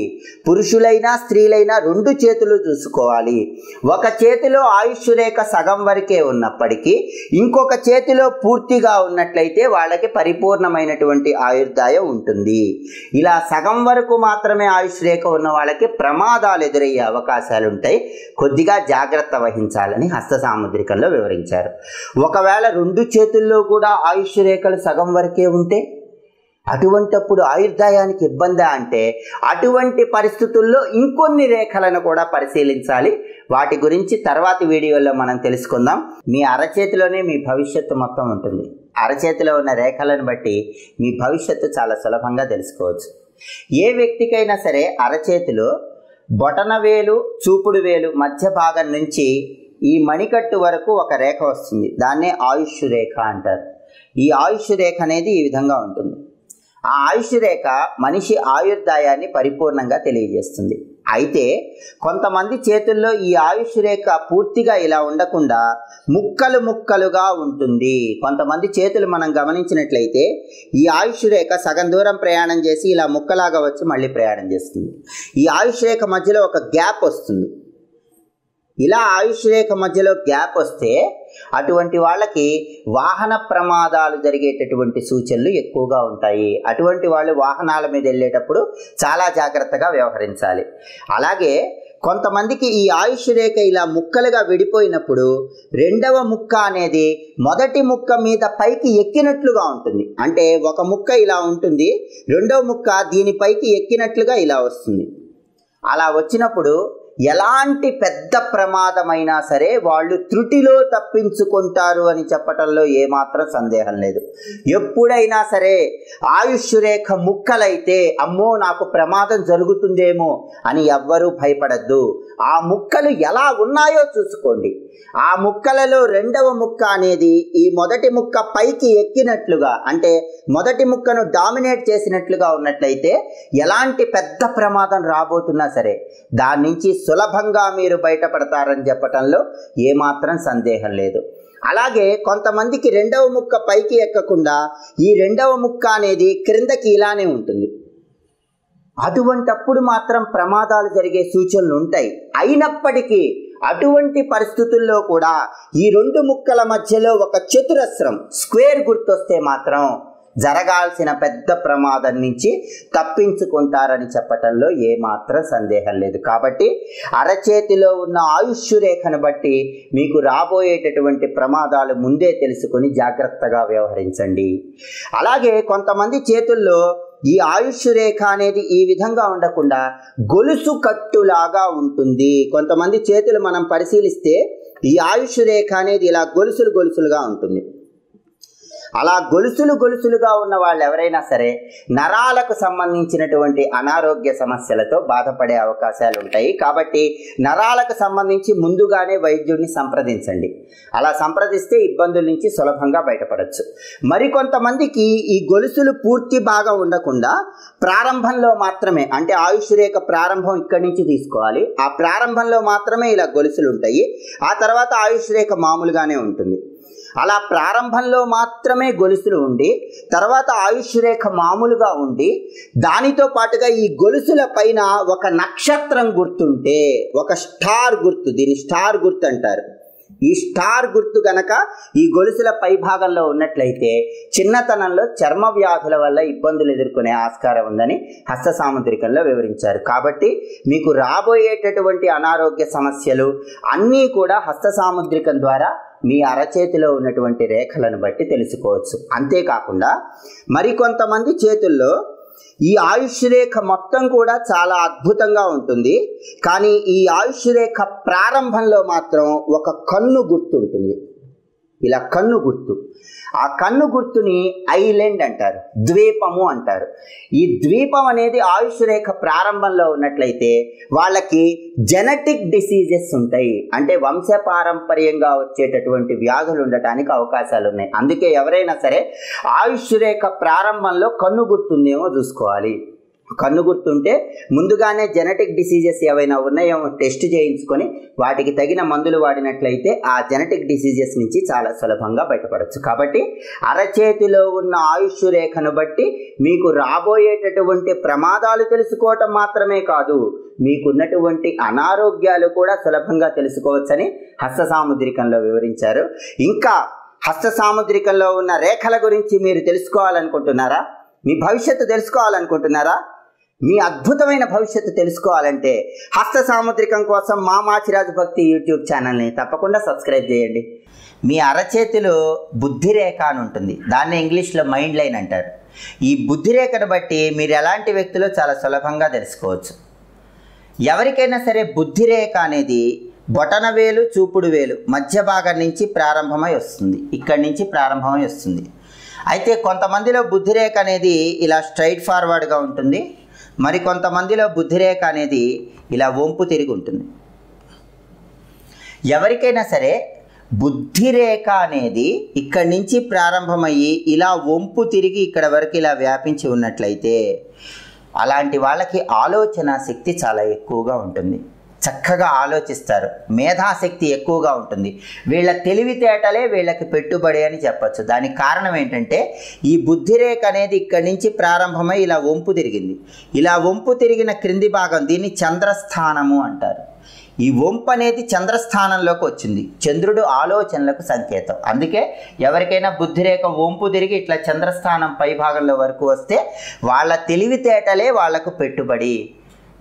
పురుషులైనా స్త్రీలైనా 2 చేతులు చూసుకోవాలి. ఒక చేతిలో ఆయుష్ రేఖ సగం వరకే ఉన్నప్పటికీ ఇంకొక చేతిలో పూర్తిగా ఉన్నట్లయితే వాళ్ళకి పరిపూర్ణమైనటువంటి ఆయుర్దాయం ఉంటుంది. ఇలా సగం వరకు మాత్రమే ఆయుష్ రేఖ ఉన్న వాళ్ళకి ప్రమాదాలు ఎదురయ్యే అవకాశాలు ఉంటాయి. కొద్దిగా జాగ్రత్త వహించాలని హస్త సాముద్రికంలో వివరించారు. ఒకవేళ 2 చేతుల్లో కూడా ఆయుష్ రేఖలు సగం వరకే ఉంటే అటువంటప్పుడు ఆయుర్దాయానికి ఇబ్బందా అంటే అటువంటి పరిస్థితుల్లో ఇంకొన్ని రేఖలను కూడా పరిశీలించాలి. వాటి గురించి తర్వాతి వీడియోలో మనం తెలుసుకుందాం. మీ అరచేతిలోనే మీ భవిష్యత్తు మొత్తం ఉంటుంది. అరచేతిలో ఉన్న రేఖలను బట్టి మీ భవిష్యత్తు చాలా సులభంగా తెలుసుకోవచ్చు. ఏ వ్యక్తికైనా సరే అరచేతిలో బొటనవేలు చూపుడు వేలు మధ్య భాగం నుంచి ఈ మణికట్టు వరకు ఒక రేఖ వస్తుంది. దాన్నే ఆయుష్ రేఖ అంటారు. ఈ ఆయుష్ రేఖ అనేది ఈ విధంగా ఉంటుంది. ఆ ఆయుష్ రేఖ మనిషి ఆయుర్దాయాన్ని పరిపూర్ణంగా తెలియజేస్తుంది. అయితే కొంతమంది చేతుల్లో ఈ ఆయుష్ రేఖ పూర్తిగా ఇలా ఉండకుండా ముక్కలు ముక్కలుగా ఉంటుంది. కొంతమంది చేతులు మనం గమనించినట్లయితే ఈ ఆయుష్ రేఖ సగం దూరం ప్రయాణం చేసి ఇలా ముక్కలాగా వచ్చి మళ్ళీ ప్రయాణం చేస్తుంది. ఈ ఆయుష్ రేఖ మధ్యలో ఒక గ్యాప్ వస్తుంది. ఇలా ఆయుష్ రేఖ మధ్యలో గ్యాప్ వస్తే అటువంటి వాళ్ళకి వాహన ప్రమాదాలు జరిగేటటువంటి సూచనలు ఎక్కువగా ఉంటాయి. అటువంటి వాళ్ళు వాహనాల మీద వెళ్ళేటప్పుడు చాలా జాగ్రత్తగా వ్యవహరించాలి. అలాగే కొంతమందికి ఈ ఆయుష్ రేఖ ఇలా ముక్కలుగా విడిపోయినప్పుడు రెండవ ముక్క అనేది మొదటి ముక్క మీద పైకి ఎక్కినట్లుగా ఉంటుంది. అంటే ఒక ముక్క ఇలా ఉంటుంది, రెండవ ముక్క దీనిపైకి ఎక్కినట్లుగా ఇలా వస్తుంది. అలా వచ్చినప్పుడు ఎలాంటి పెద్ద ప్రమాదమైనా సరే వాళ్ళు త్రుటిలో తప్పించుకుంటారు అని చెప్పటంలో ఏమాత్రం సందేహం లేదు. ఎప్పుడైనా సరే ఆయుష్ రేఖ ముక్కలైతే అమ్మో నాకు ప్రమాదం జరుగుతుందేమో అని ఎవ్వరూ భయపడద్దు. ఆ ముక్కలు ఎలా ఉన్నాయో చూసుకోండి. ఆ ముక్కలలో రెండవ ముక్క అనేది ఈ మొదటి ముక్క పైకి ఎక్కినట్లుగా, అంటే మొదటి ముక్కను డామినేట్ చేసినట్లుగా ఉన్నట్లయితే ఎలాంటి పెద్ద ప్రమాదం రాబోతున్నా సరే దాని నుంచి సులభంగా మీరు బయటపడతారని చెప్పటంలో ఏమాత్రం సందేహం లేదు. అలాగే కొంతమందికి రెండవ ముక్క పైకి ఎక్కకుండా ఈ రెండవ ముక్క అనేది క్రిందకి ఇలానే ఉంటుంది. అటువంటప్పుడు మాత్రం ప్రమాదాలు జరిగే సూచనలు ఉంటాయి. అయినప్పటికీ అటువంటి పరిస్థితుల్లో కూడా ఈ రెండు ముక్కల మధ్యలో ఒక చతురస్రం స్క్వేర్ గుర్తొస్తే మాత్రం జరగాల్సిన పెద్ద ప్రమాదం నుంచి తప్పించుకుంటారని చెప్పటంలో ఏమాత్రం సందేహం లేదు. కాబట్టి అరచేతిలో ఉన్న ఆయుష్ రేఖను బట్టి మీకు రాబోయేటటువంటి ప్రమాదాలు ముందే తెలుసుకొని జాగ్రత్తగా వ్యవహరించండి. అలాగే కొంతమంది చేతుల్లో ఈ ఆయుష్ రేఖ అనేది ఈ విధంగా ఉండకుండా గొలుసు కట్టులాగా ఉంటుంది. కొంతమంది చేతులు మనం పరిశీలిస్తే ఈ ఆయుష్ రేఖ అనేది ఇలా గొలుసులు గొలుసులుగా ఉంటుంది. అలా గొలుసులు గొలుసులుగా ఉన్న వాళ్ళు ఎవరైనా సరే నరాలకు సంబంధించినటువంటి అనారోగ్య సమస్యలతో బాధపడే అవకాశాలు ఉంటాయి. కాబట్టి నరాలకు సంబంధించి ముందుగానే వైద్యుడిని సంప్రదించండి. అలా సంప్రదిస్తే ఇబ్బందుల నుంచి సులభంగా బయటపడవచ్చు. మరికొంతమందికి ఈ గొలుసులు పూర్తి బాగా ఉండకుండా ప్రారంభంలో మాత్రమే, అంటే ఆయుష్ రేఖ ప్రారంభం ఇక్కడి నుంచి తీసుకోవాలి, ఆ ప్రారంభంలో మాత్రమే ఇలా గొలుసులు ఉంటాయి. ఆ తర్వాత ఆయుష్ రేఖ మామూలుగానే ఉంటుంది. అలా ప్రారంభంలో మాత్రమే గొలుసులు ఉండి తర్వాత ఆయుష్ రేఖ మామూలుగా ఉండి దానితో పాటుగా ఈ గొలుసుల పైన ఒక నక్షత్రం గుర్తుంటే, ఒక స్టార్ గుర్తు, దీన్ని స్టార్ గుర్తు అంటారు. ఈ స్టార్ గుర్తు గనక ఈ గొలుసుల పై భాగంలో ఉన్నట్లయితే చిన్నతనంలో చర్మ వ్యాధుల వల్ల ఇబ్బందులు ఎదుర్కొనే ఆస్కారం ఉందని హస్త సాముద్రికంలో వివరించారు. కాబట్టి మీకు రాబోయేటటువంటి అనారోగ్య సమస్యలు అన్నీ కూడా హస్త సాముద్రికం ద్వారా మీ అరచేతిలో ఉన్నటువంటి రేఖలను బట్టి తెలుసుకోవచ్చు. అంతేకాకుండా మరికొంతమంది చేతుల్లో ఈ ఆయుష్ రేఖ మొత్తం కూడా చాలా అద్భుతంగా ఉంటుంది. కానీ ఈ ఆయుష్ రేఖ ప్రారంభంలో మాత్రం ఒక కన్ను గుర్తు ఉంటుంది. ఇలా కన్ను గుర్తు, ఆ కన్ను గుర్తుని ఐలాండ్ అంటారు, ద్వీపము అంటారు. ఈ ద్వీపం అనేది ఆయుష్ రేఖ ప్రారంభంలో ఉన్నట్లయితే వాళ్ళకి జెనెటిక్ డిసీజెస్ ఉంటాయి. అంటే వంశపారంపర్యంగా వచ్చేటటువంటి వ్యాధులు ఉండటానికి అవకాశాలు ఉన్నాయి. అందుకే ఎవరైనా సరే ఆయుష్ రేఖ ప్రారంభంలో కన్ను గుర్తుందేమో చూసుకోవాలి. కన్ను గుర్తుంటే ముందుగానే జెనెటిక్ డిసీజెస్ ఏవైనా ఉన్నాయేమో టెస్ట్ చేయించుకొని వాటికి తగిన మందులు వాడినట్లయితే ఆ జెనెటిక్ డిసీజెస్ నుంచి చాలా సులభంగా బయటపడవచ్చు. కాబట్టి అరచేతిలో ఉన్న ఆయుష్ రేఖను బట్టి మీకు రాబోయేటటువంటి ప్రమాదాలు తెలుసుకోవటం మాత్రమే కాదు, మీకున్నటువంటి అనారోగ్యాలు కూడా సులభంగా తెలుసుకోవచ్చని హస్త సాముద్రికంలో వివరించారు. ఇంకా హస్త సాముద్రికంలో ఉన్న రేఖల గురించి మీరు తెలుసుకోవాలనుకుంటున్నారా? మీ భవిష్యత్తు తెలుసుకోవాలనుకుంటున్నారా? మీ అద్భుతమైన భవిష్యత్తు తెలుసుకోవాలంటే హస్త సాముద్రికం కోసం మా మాచిరాజు భక్తి యూట్యూబ్ ఛానల్ని తప్పకుండా సబ్స్క్రైబ్ చేయండి. మీ అరచేతిలో బుద్ధి రేఖ అని ఉంటుంది, దాన్ని ఇంగ్లీష్లో మైండ్ లైన్ అంటారు. ఈ బుద్ధి రేఖను బట్టి మీరు ఎలాంటి వ్యక్తులో చాలా సులభంగా తెలుసుకోవచ్చు. ఎవరికైనా సరే బుద్ధి రేఖ అనేది బొటన వేలు చూపుడు వేలు మధ్య భాగం నుంచి ప్రారంభమై వస్తుంది, ఇక్కడి నుంచి ప్రారంభమై వస్తుంది. అయితే కొంతమందిలో బుద్ధి రేఖ అనేది ఇలా స్ట్రైట్ ఫార్వర్డ్గా ఉంటుంది, మరి కొంతమందిలో బుద్ధి రేఖ అనేది ఇలా వంపు తిరిగి ఉంటుంది. ఎవరికైనా సరే బుద్ధి రేఖ అనేది ఇక్కడి నుంచి ప్రారంభమయ్యి ఇలా వంపు తిరిగి ఇక్కడ వరకు ఇలా వ్యాపించి ఉన్నట్లయితే అలాంటి వాళ్ళకి ఆలోచన శక్తి చాలా ఎక్కువగా ఉంటుంది, చక్కగా ఆలోచిస్తారు, మేధాశక్తి ఎక్కువగా ఉంటుంది. వీళ్ళ తెలివితేటలే వీళ్ళకి పెట్టుబడి అని చెప్పచ్చు. దానికి కారణం ఏంటంటే ఈ బుద్ధి రేఖ అనేది ఇక్కడి నుంచి ప్రారంభమై ఇలా వంపు తిరిగింది. ఇలా వంపు తిరిగిన క్రింది భాగం దీన్ని చంద్రస్థానము అంటారు. ఈ వంపు అనేది చంద్రస్థానంలోకి వచ్చింది. చంద్రుడు ఆలోచనలకు సంకేతం. అందుకే ఎవరికైనా బుద్ధి రేఖ వంపు తిరిగి ఇట్లా చంద్రస్థానం పై భాగంలో వరకు వస్తే వాళ్ళ తెలివితేటలే వాళ్లకు పెట్టుబడి.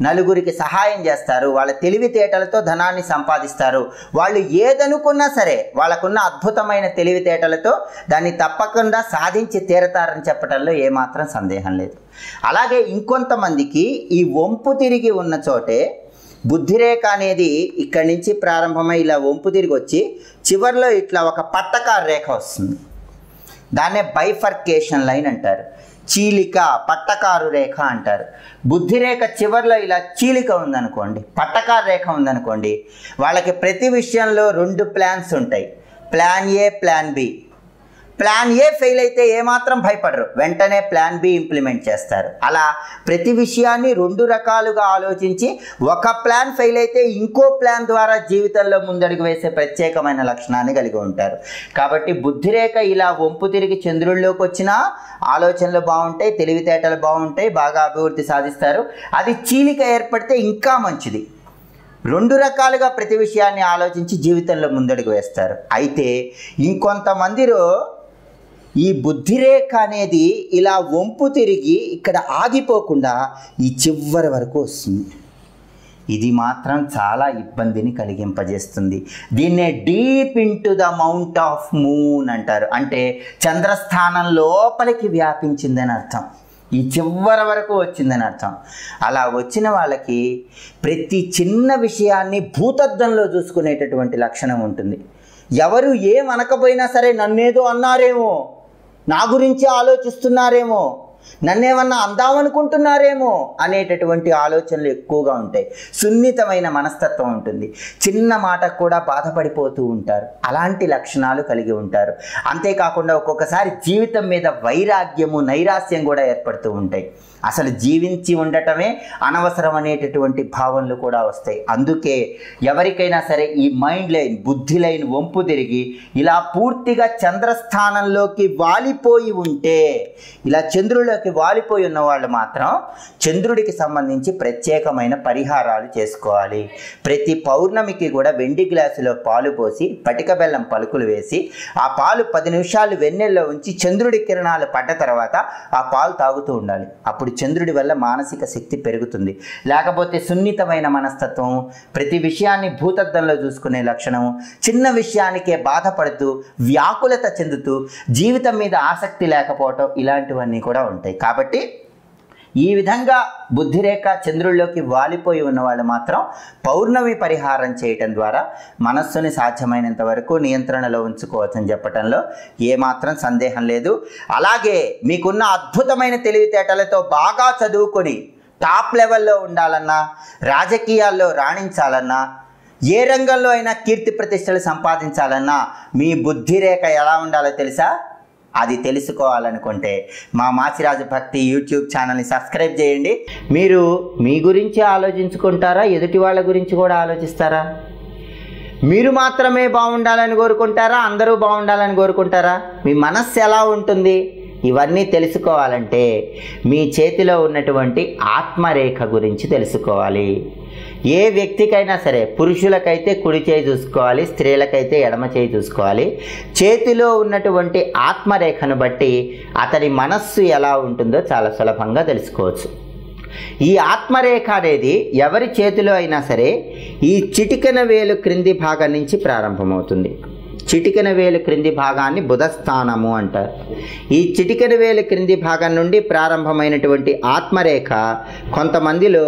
నలుగురికి సహాయం చేస్తారు, వాళ్ళ తెలివితేటలతో ధనాన్ని సంపాదిస్తారు. వాళ్ళు ఏదనుకున్నా సరే వాళ్ళకున్న అద్భుతమైన తెలివితేటలతో దాన్ని తప్పకుండా సాధించి తీరతారని చెప్పడంలో ఏమాత్రం సందేహం లేదు. అలాగే ఇంకొంతమందికి ఈ వంపు తిరిగి ఉన్న చోటే బుద్ధిరేఖ అనేది ఇక్కడి నుంచి ప్రారంభమై ఇలా వంపు తిరిగి వచ్చి చివరిలో ఇట్లా ఒక పట్టకార రేఖ వస్తుంది. దాన్నే బైఫర్కేషన్ లైన్ అంటారు. చీలిక, పట్టకారు రేఖ అంటారు. బుద్ధిరేఖ చివరిలో ఇలా చీలిక ఉందనుకోండి, పట్టకారు రేఖ ఉందనుకోండి, వాళ్ళకి ప్రతి విషయంలో 2 ప్లాన్స్ ఉంటాయి. Plan A, plan B. Plan A fail అయితే ఏమాత్రం భయపడరు, వెంటనే ప్లాన్ బి ఇంప్లిమెంట్ చేస్తారు. అలా ప్రతి విషయాన్ని 2 రకాలుగా ఆలోచించి ఒక ప్లాన్ ఫెయిల్ అయితే ఇంకో ప్లాన్ ద్వారా జీవితంలో ముందడుగు వేసే ప్రత్యేకమైన లక్షణాన్ని కలిగి ఉంటారు. కాబట్టి బుద్ధిరేఖ ఇలా వంపు తిరిగి చంద్రుల్లోకి వచ్చినా ఆలోచనలు బాగుంటాయి, తెలివితేటలు బాగుంటాయి, బాగా అభివృద్ధి సాధిస్తారు. అది చీలిక ఏర్పడితే ఇంకా మంచిది. 2 రకాలుగా ప్రతి విషయాన్ని ఆలోచించి జీవితంలో ముందడుగు వేస్తారు. అయితే ఇంకొంతమందిలో ఈ బుద్ధిరేఖ అనేది ఇలా వంపు తిరిగి ఇక్కడ ఆగిపోకుండా ఈ చివరి వరకు వస్తుంది. ఇది మాత్రం చాలా ఇబ్బందిని కలిగింపజేస్తుంది. దీన్నే deep into the mount of moon అంటారు. అంటే చంద్రస్థానం లోపలికి వ్యాపించిందని అర్థం, ఈ చివరి వరకు వచ్చిందని అర్థం. అలా వచ్చిన వాళ్ళకి ప్రతి చిన్న విషయాన్ని భూతద్దంలో చూసుకునేటటువంటి లక్షణం ఉంటుంది. ఎవరు ఏమనకపోయినా సరే నన్నేదో అన్నారేమో, నా గురించి ఆలోచిస్తున్నారేమో, నన్నేమన్నా అందామనుకుంటున్నారేమో అనేటటువంటి ఆలోచనలు ఎక్కువగా ఉంటాయి. సున్నితమైన మనస్తత్వం ఉంటుంది. చిన్న మాటకు కూడా బాధపడిపోతూ ఉంటారు. అలాంటి లక్షణాలు కలిగి ఉంటారు. అంతేకాకుండా ఒక్కొక్కసారి జీవితం మీద వైరాగ్యము, నైరాస్యం కూడా ఏర్పడుతూ ఉంటాయి. అసలు జీవించి ఉండటమే అనవసరం అనేటటువంటి భావనలు కూడా వస్తాయి. అందుకే ఎవరికైనా సరే ఈ మైండ్ లైన్, బుద్ధి లైన్ వంపు తిరిగి ఇలా పూర్తిగా చంద్రస్థానంలోకి వాలిపోయి ఉంటే, ఇలా చంద్రుడిలోకి వాలిపోయి ఉన్న వాళ్ళు మాత్రం చంద్రుడికి సంబంధించి ప్రత్యేకమైన పరిహారాలు చేసుకోవాలి. ప్రతి పౌర్ణమికి కూడా వెండి గ్లాసులో పాలు పోసి పటిక బెల్లం పలుకులు వేసి ఆ పాలు 10 నిమిషాలు వెన్నెల్లో ఉంచి చంద్రుడి కిరణాలు పడ్డ తర్వాత ఆ పాలు తాగుతూ ఉండాలి. అప్పుడు చంద్రుడి వల్ల మానసిక శక్తి పెరుగుతుంది. లేకపోతే సున్నితమైన మనస్తత్వం, ప్రతి విషయాన్ని భూతద్దంలో చూసుకునే లక్షణం, చిన్న విషయానికే బాధపడుతూ వ్యాకులత చెందుతూ జీవితం మీద ఆసక్తి లేకపోవటం, ఇలాంటివన్నీ కూడా ఉంటాయి. కాబట్టి ఈ విధంగా బుద్ధిరేఖ చంద్రుల్లోకి వాలిపోయి ఉన్న వాళ్ళు మాత్రం పౌర్ణమి పరిహారం చేయటం ద్వారా మనస్సుని సాధ్యమైనంత వరకు నియంత్రణలో ఉంచుకోవచ్చని చెప్పటంలో ఏమాత్రం సందేహం లేదు. అలాగే మీకున్న అద్భుతమైన తెలివితేటలతో బాగా చదువుకొని టాప్ లెవెల్లో ఉండాలన్నా, రాజకీయాల్లో రాణించాలన్నా, ఏ రంగంలో అయినా కీర్తి ప్రతిష్టలు సంపాదించాలన్నా మీ బుద్ధిరేఖ ఎలా ఉండాలో తెలుసా? అది తెలుసుకోవాలనుకుంటే మా మాచిరాజు భక్తి యూట్యూబ్ ఛానల్ని సబ్స్క్రైబ్ చేయండి. మీరు మీ గురించి ఆలోచించుకుంటారా, ఎదుటి వాళ్ళ గురించి కూడా ఆలోచిస్తారా? మీరు మాత్రమే బాగుండాలని కోరుకుంటారా, అందరూ బాగుండాలని కోరుకుంటారా? మీ మనస్సు ఎలా ఉంటుంది? ఇవన్నీ తెలుసుకోవాలంటే మీ చేతిలో ఉన్నటువంటి ఆత్మరేఖ గురించి తెలుసుకోవాలి. ఏ వ్యక్తికైనా సరే, పురుషులకైతే కుడి చేయి చూసుకోవాలి, స్త్రీలకైతే ఎడమ చేయి చూసుకోవాలి. చేతిలో ఉన్నటువంటి ఆత్మరేఖను బట్టి అతని మనస్సు ఎలా ఉంటుందో చాలా సులభంగా తెలుసుకోవచ్చు. ఈ ఆత్మరేఖ అనేది ఎవరి చేతిలో అయినా సరే ఈ చిటికెన వేలు క్రింది భాగం నుంచి ప్రారంభమవుతుంది. చిటికెన వేలు క్రింది భాగాన్ని బుధస్థానము అంటారు. ఈ చిటికెన వేలు క్రింది భాగం నుండి ప్రారంభమైనటువంటి ఆత్మరేఖ కొంతమందిలో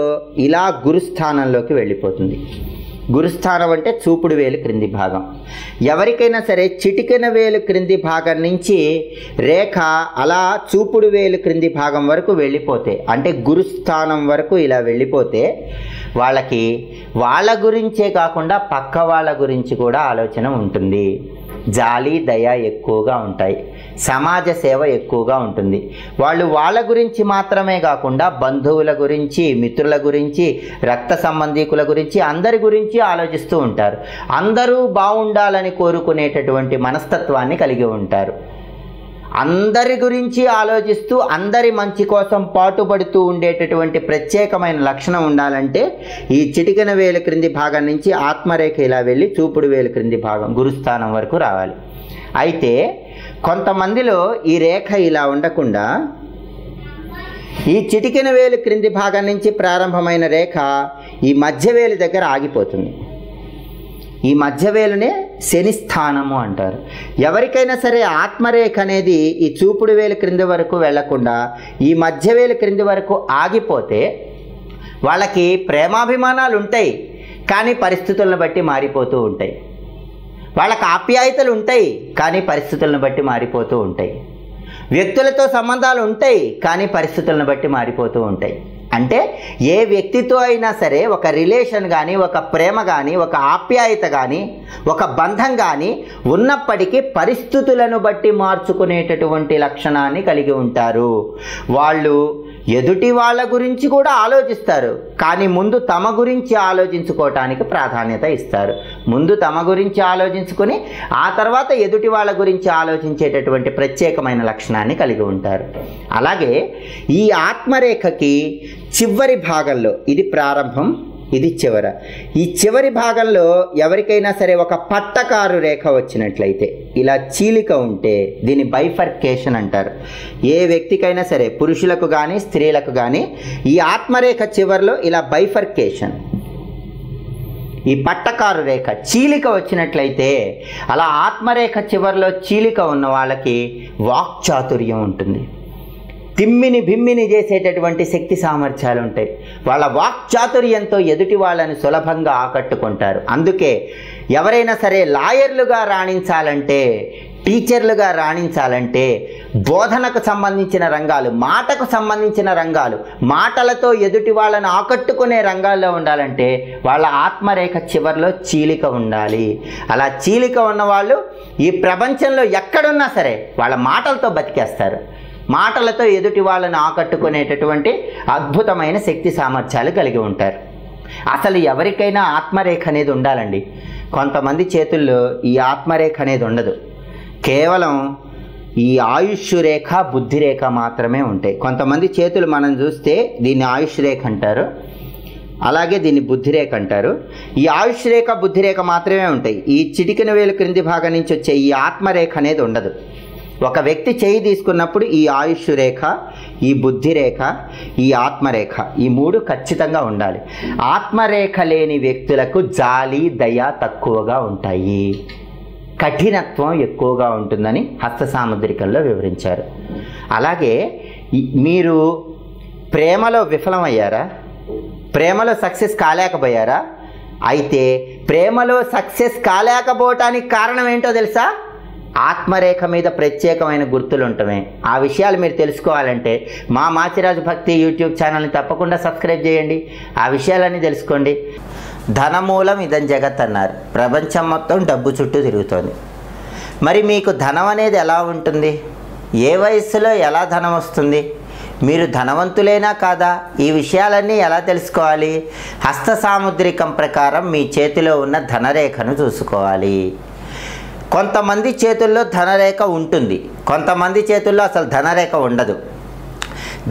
ఇలా గురుస్థానంలోకి వెళ్ళిపోతుంది. గురుస్థానం అంటే చూపుడు వేలు క్రింది భాగం. ఎవరికైనా సరే చిటికెన వేలు క్రింది భాగం నుంచి రేఖ అలా చూపుడు వేలు క్రింది భాగం వరకు వెళ్ళిపోతే, అంటే గురుస్థానం వరకు ఇలా వెళ్ళిపోతే వాళ్ళకి వాళ్ళ గురించే కాకుండా పక్క వాళ్ళ గురించి కూడా ఆలోచన ఉంటుంది. జాలి దయ ఎక్కువగా ఉంటాయి. సమాజ సేవ ఎక్కువగా ఉంటుంది. వాళ్ళు వాళ్ళ గురించి మాత్రమే కాకుండా బంధువుల గురించి, మిత్రుల గురించి, రక్త సంబంధీకుల గురించి, అందరి గురించి ఆలోచిస్తూ ఉంటారు. అందరూ బాగుండాలని కోరుకునేటటువంటి మనస్తత్వాన్ని కలిగి ఉంటారు. అందరి గురించి ఆలోచిస్తూ అందరి మంచి కోసం పాటుపడుతూ ఉండేటటువంటి ప్రత్యేకమైన లక్షణం ఉండాలంటే ఈ చిటికెన వేలు క్రింది భాగం నుంచి ఆత్మరేఖ ఇలా వెళ్ళి చూపుడు వేలు క్రింది భాగం గురుస్థానం వరకు రావాలి. అయితే కొంతమందిలో ఈ రేఖ ఇలా ఉండకుండా ఈ చిటికెన వేలు క్రింది భాగం నుంచి ప్రారంభమైన రేఖ ఈ మధ్యవేలు దగ్గర ఆగిపోతుంది. ఈ మధ్యవేలునే శని స్థానము అంటారు. ఎవరికైనా సరే ఆత్మరేఖ అనేది ఈ చూపుడు వేలు క్రింది వరకు వెళ్లకుండా ఈ మధ్యవేలు క్రింది వరకు ఆగిపోతే వాళ్ళకి ప్రేమాభిమానాలు ఉంటాయి, కానీ పరిస్థితులను బట్టి మారిపోతూ ఉంటాయి. వాళ్ళకి ఆప్యాయతలు ఉంటాయి, కానీ పరిస్థితులను బట్టి మారిపోతూ ఉంటాయి. వ్యక్తులతో సంబంధాలు ఉంటాయి, కానీ పరిస్థితులను బట్టి మారిపోతూ ఉంటాయి. అంటే ఏ వ్యక్తితో అయినా సరే ఒక రిలేషన్ కానీ, ఒక ప్రేమ కానీ, ఒక ఆప్యాయత కానీ, ఒక బంధం కానీ ఉన్నప్పటికీ పరిస్థితులను బట్టి మార్చుకునేటటువంటి లక్షణాన్ని కలిగి ఉంటారు. వాళ్ళు ఎదుటి వాళ్ళ గురించి కూడా ఆలోచిస్తారు, కానీ ముందు తమ గురించి ఆలోచించుకోవటానికి ప్రాధాన్యత ఇస్తారు. ముందు తమ గురించి ఆలోచించుకొని ఆ తర్వాత ఎదుటి వాళ్ళ గురించి ఆలోచించేటటువంటి ప్రత్యేకమైన లక్షణాన్ని కలిగి ఉంటారు. అలాగే ఈ ఆత్మరేఖకి చివరి భాగంలో, ఇది ప్రారంభం, ఇది చివర, ఈ చివరి భాగంలో ఎవరికైనా సరే ఒక పట్టకారు రేఖ వచ్చినట్లయితే, ఇలా చీలిక ఉంటే దీన్ని బైఫర్కేషన్ అంటారు. ఏ వ్యక్తికైనా సరే, పురుషులకు కానీ స్త్రీలకు కానీ ఈ ఆత్మరేఖ చివరిలో ఇలా బైఫర్కేషన్, ఈ పట్టకారు రేఖ చీలిక వచ్చినట్లయితే, అలా ఆత్మరేఖ చివరిలో చీలిక ఉన్న వాళ్ళకి వాక్చాతుర్యం ఉంటుంది. తిమ్మిని భిమ్మిని చేసేటటువంటి శక్తి సామర్థ్యాలు ఉంటాయి. వాళ్ళ వాక్చాతుర్యంతో ఎదుటి వాళ్ళని సులభంగా ఆకట్టుకుంటారు. అందుకే ఎవరైనా సరే లాయర్లుగా రాణించాలంటే, టీచర్లుగా రాణించాలంటే బోధనకు సంబంధించిన రంగాలు, మాటకు సంబంధించిన రంగాలు, మాటలతో ఎదుటి వాళ్ళని ఆకట్టుకునే రంగాల్లో ఉండాలంటే వాళ్ళ ఆత్మరేఖ చివరిలో చీలిక ఉండాలి. అలా చీలిక ఉన్నవాళ్ళు ఈ ప్రపంచంలో ఎక్కడున్నా సరే వాళ్ళ మాటలతో బతికేస్తారు. మాటలతో ఎదుటి వాళ్ళని ఆకట్టుకునేటటువంటి అద్భుతమైన శక్తి సామర్థ్యాలు కలిగి ఉంటారు. అసలు ఎవరికైనా ఆత్మరేఖ అనేది ఉండాలండి. కొంతమంది చేతుల్లో ఈ ఆత్మరేఖ అనేది ఉండదు. కేవలం ఈ ఆయుష్ రేఖ, బుద్ధి రేఖ మాత్రమే ఉంటాయి. కొంతమంది చేతులు మనం చూస్తే దీన్ని ఆయుష్ రేఖ అంటారు, అలాగే దీన్ని బుద్ధి రేఖ అంటారు. ఈ ఆయుష్ రేఖ, బుద్ధి రేఖ మాత్రమే ఉంటాయి. ఈ చిటికెన వేలు క్రింది భాగం నుంచి వచ్చే ఈ ఆత్మరేఖ అనేది ఉండదు. ఒక వ్యక్తి చేయి తీసుకున్నప్పుడు ఈ ఆయుష్ రేఖ, ఈ బుద్ధి రేఖ, ఈ ఆత్మరేఖ, ఈ మూడు ఖచ్చితంగా ఉండాలి. ఆత్మరేఖ లేని వ్యక్తులకు జాలి దయ తక్కువగా ఉంటాయి, కఠినత్వం ఎక్కువగా ఉంటుందని హస్త సాముద్రికంలో వివరించారు. అలాగే మీరు ప్రేమలో విఫలమయ్యారా? ప్రేమలో సక్సెస్ కాలేకపోయారా? అయితే ప్రేమలో సక్సెస్ కాలేకపోవటానికి కారణం ఏంటో తెలుసా? ఆత్మరేఖ మీద ప్రత్యేకమైన గుర్తులు ఉండటమే. ఆ విషయాలు మీరు తెలుసుకోవాలంటే మా మాచిరాజు భక్తి యూట్యూబ్ ఛానల్ని తప్పకుండా సబ్స్క్రైబ్ చేయండి. ఆ విషయాలన్నీ తెలుసుకోండి. ధనమూలం ఇదం జగత్ అన్నారు. ప్రపంచం మొత్తం డబ్బు చుట్టూ తిరుగుతోంది. మరి మీకు ధనం అనేది ఎలా ఉంటుంది? ఏ వయస్సులో ఎలా ధనం వస్తుంది? మీరు ధనవంతులేనా కాదా? ఈ విషయాలన్నీ ఎలా తెలుసుకోవాలి? హస్త సాముద్రికం ప్రకారం మీ చేతిలో ఉన్న ధనరేఖను చూసుకోవాలి. కొంతమంది చేతుల్లో ధనరేఖ ఉంటుంది, కొంతమంది చేతుల్లో అసలు ధనరేఖ ఉండదు.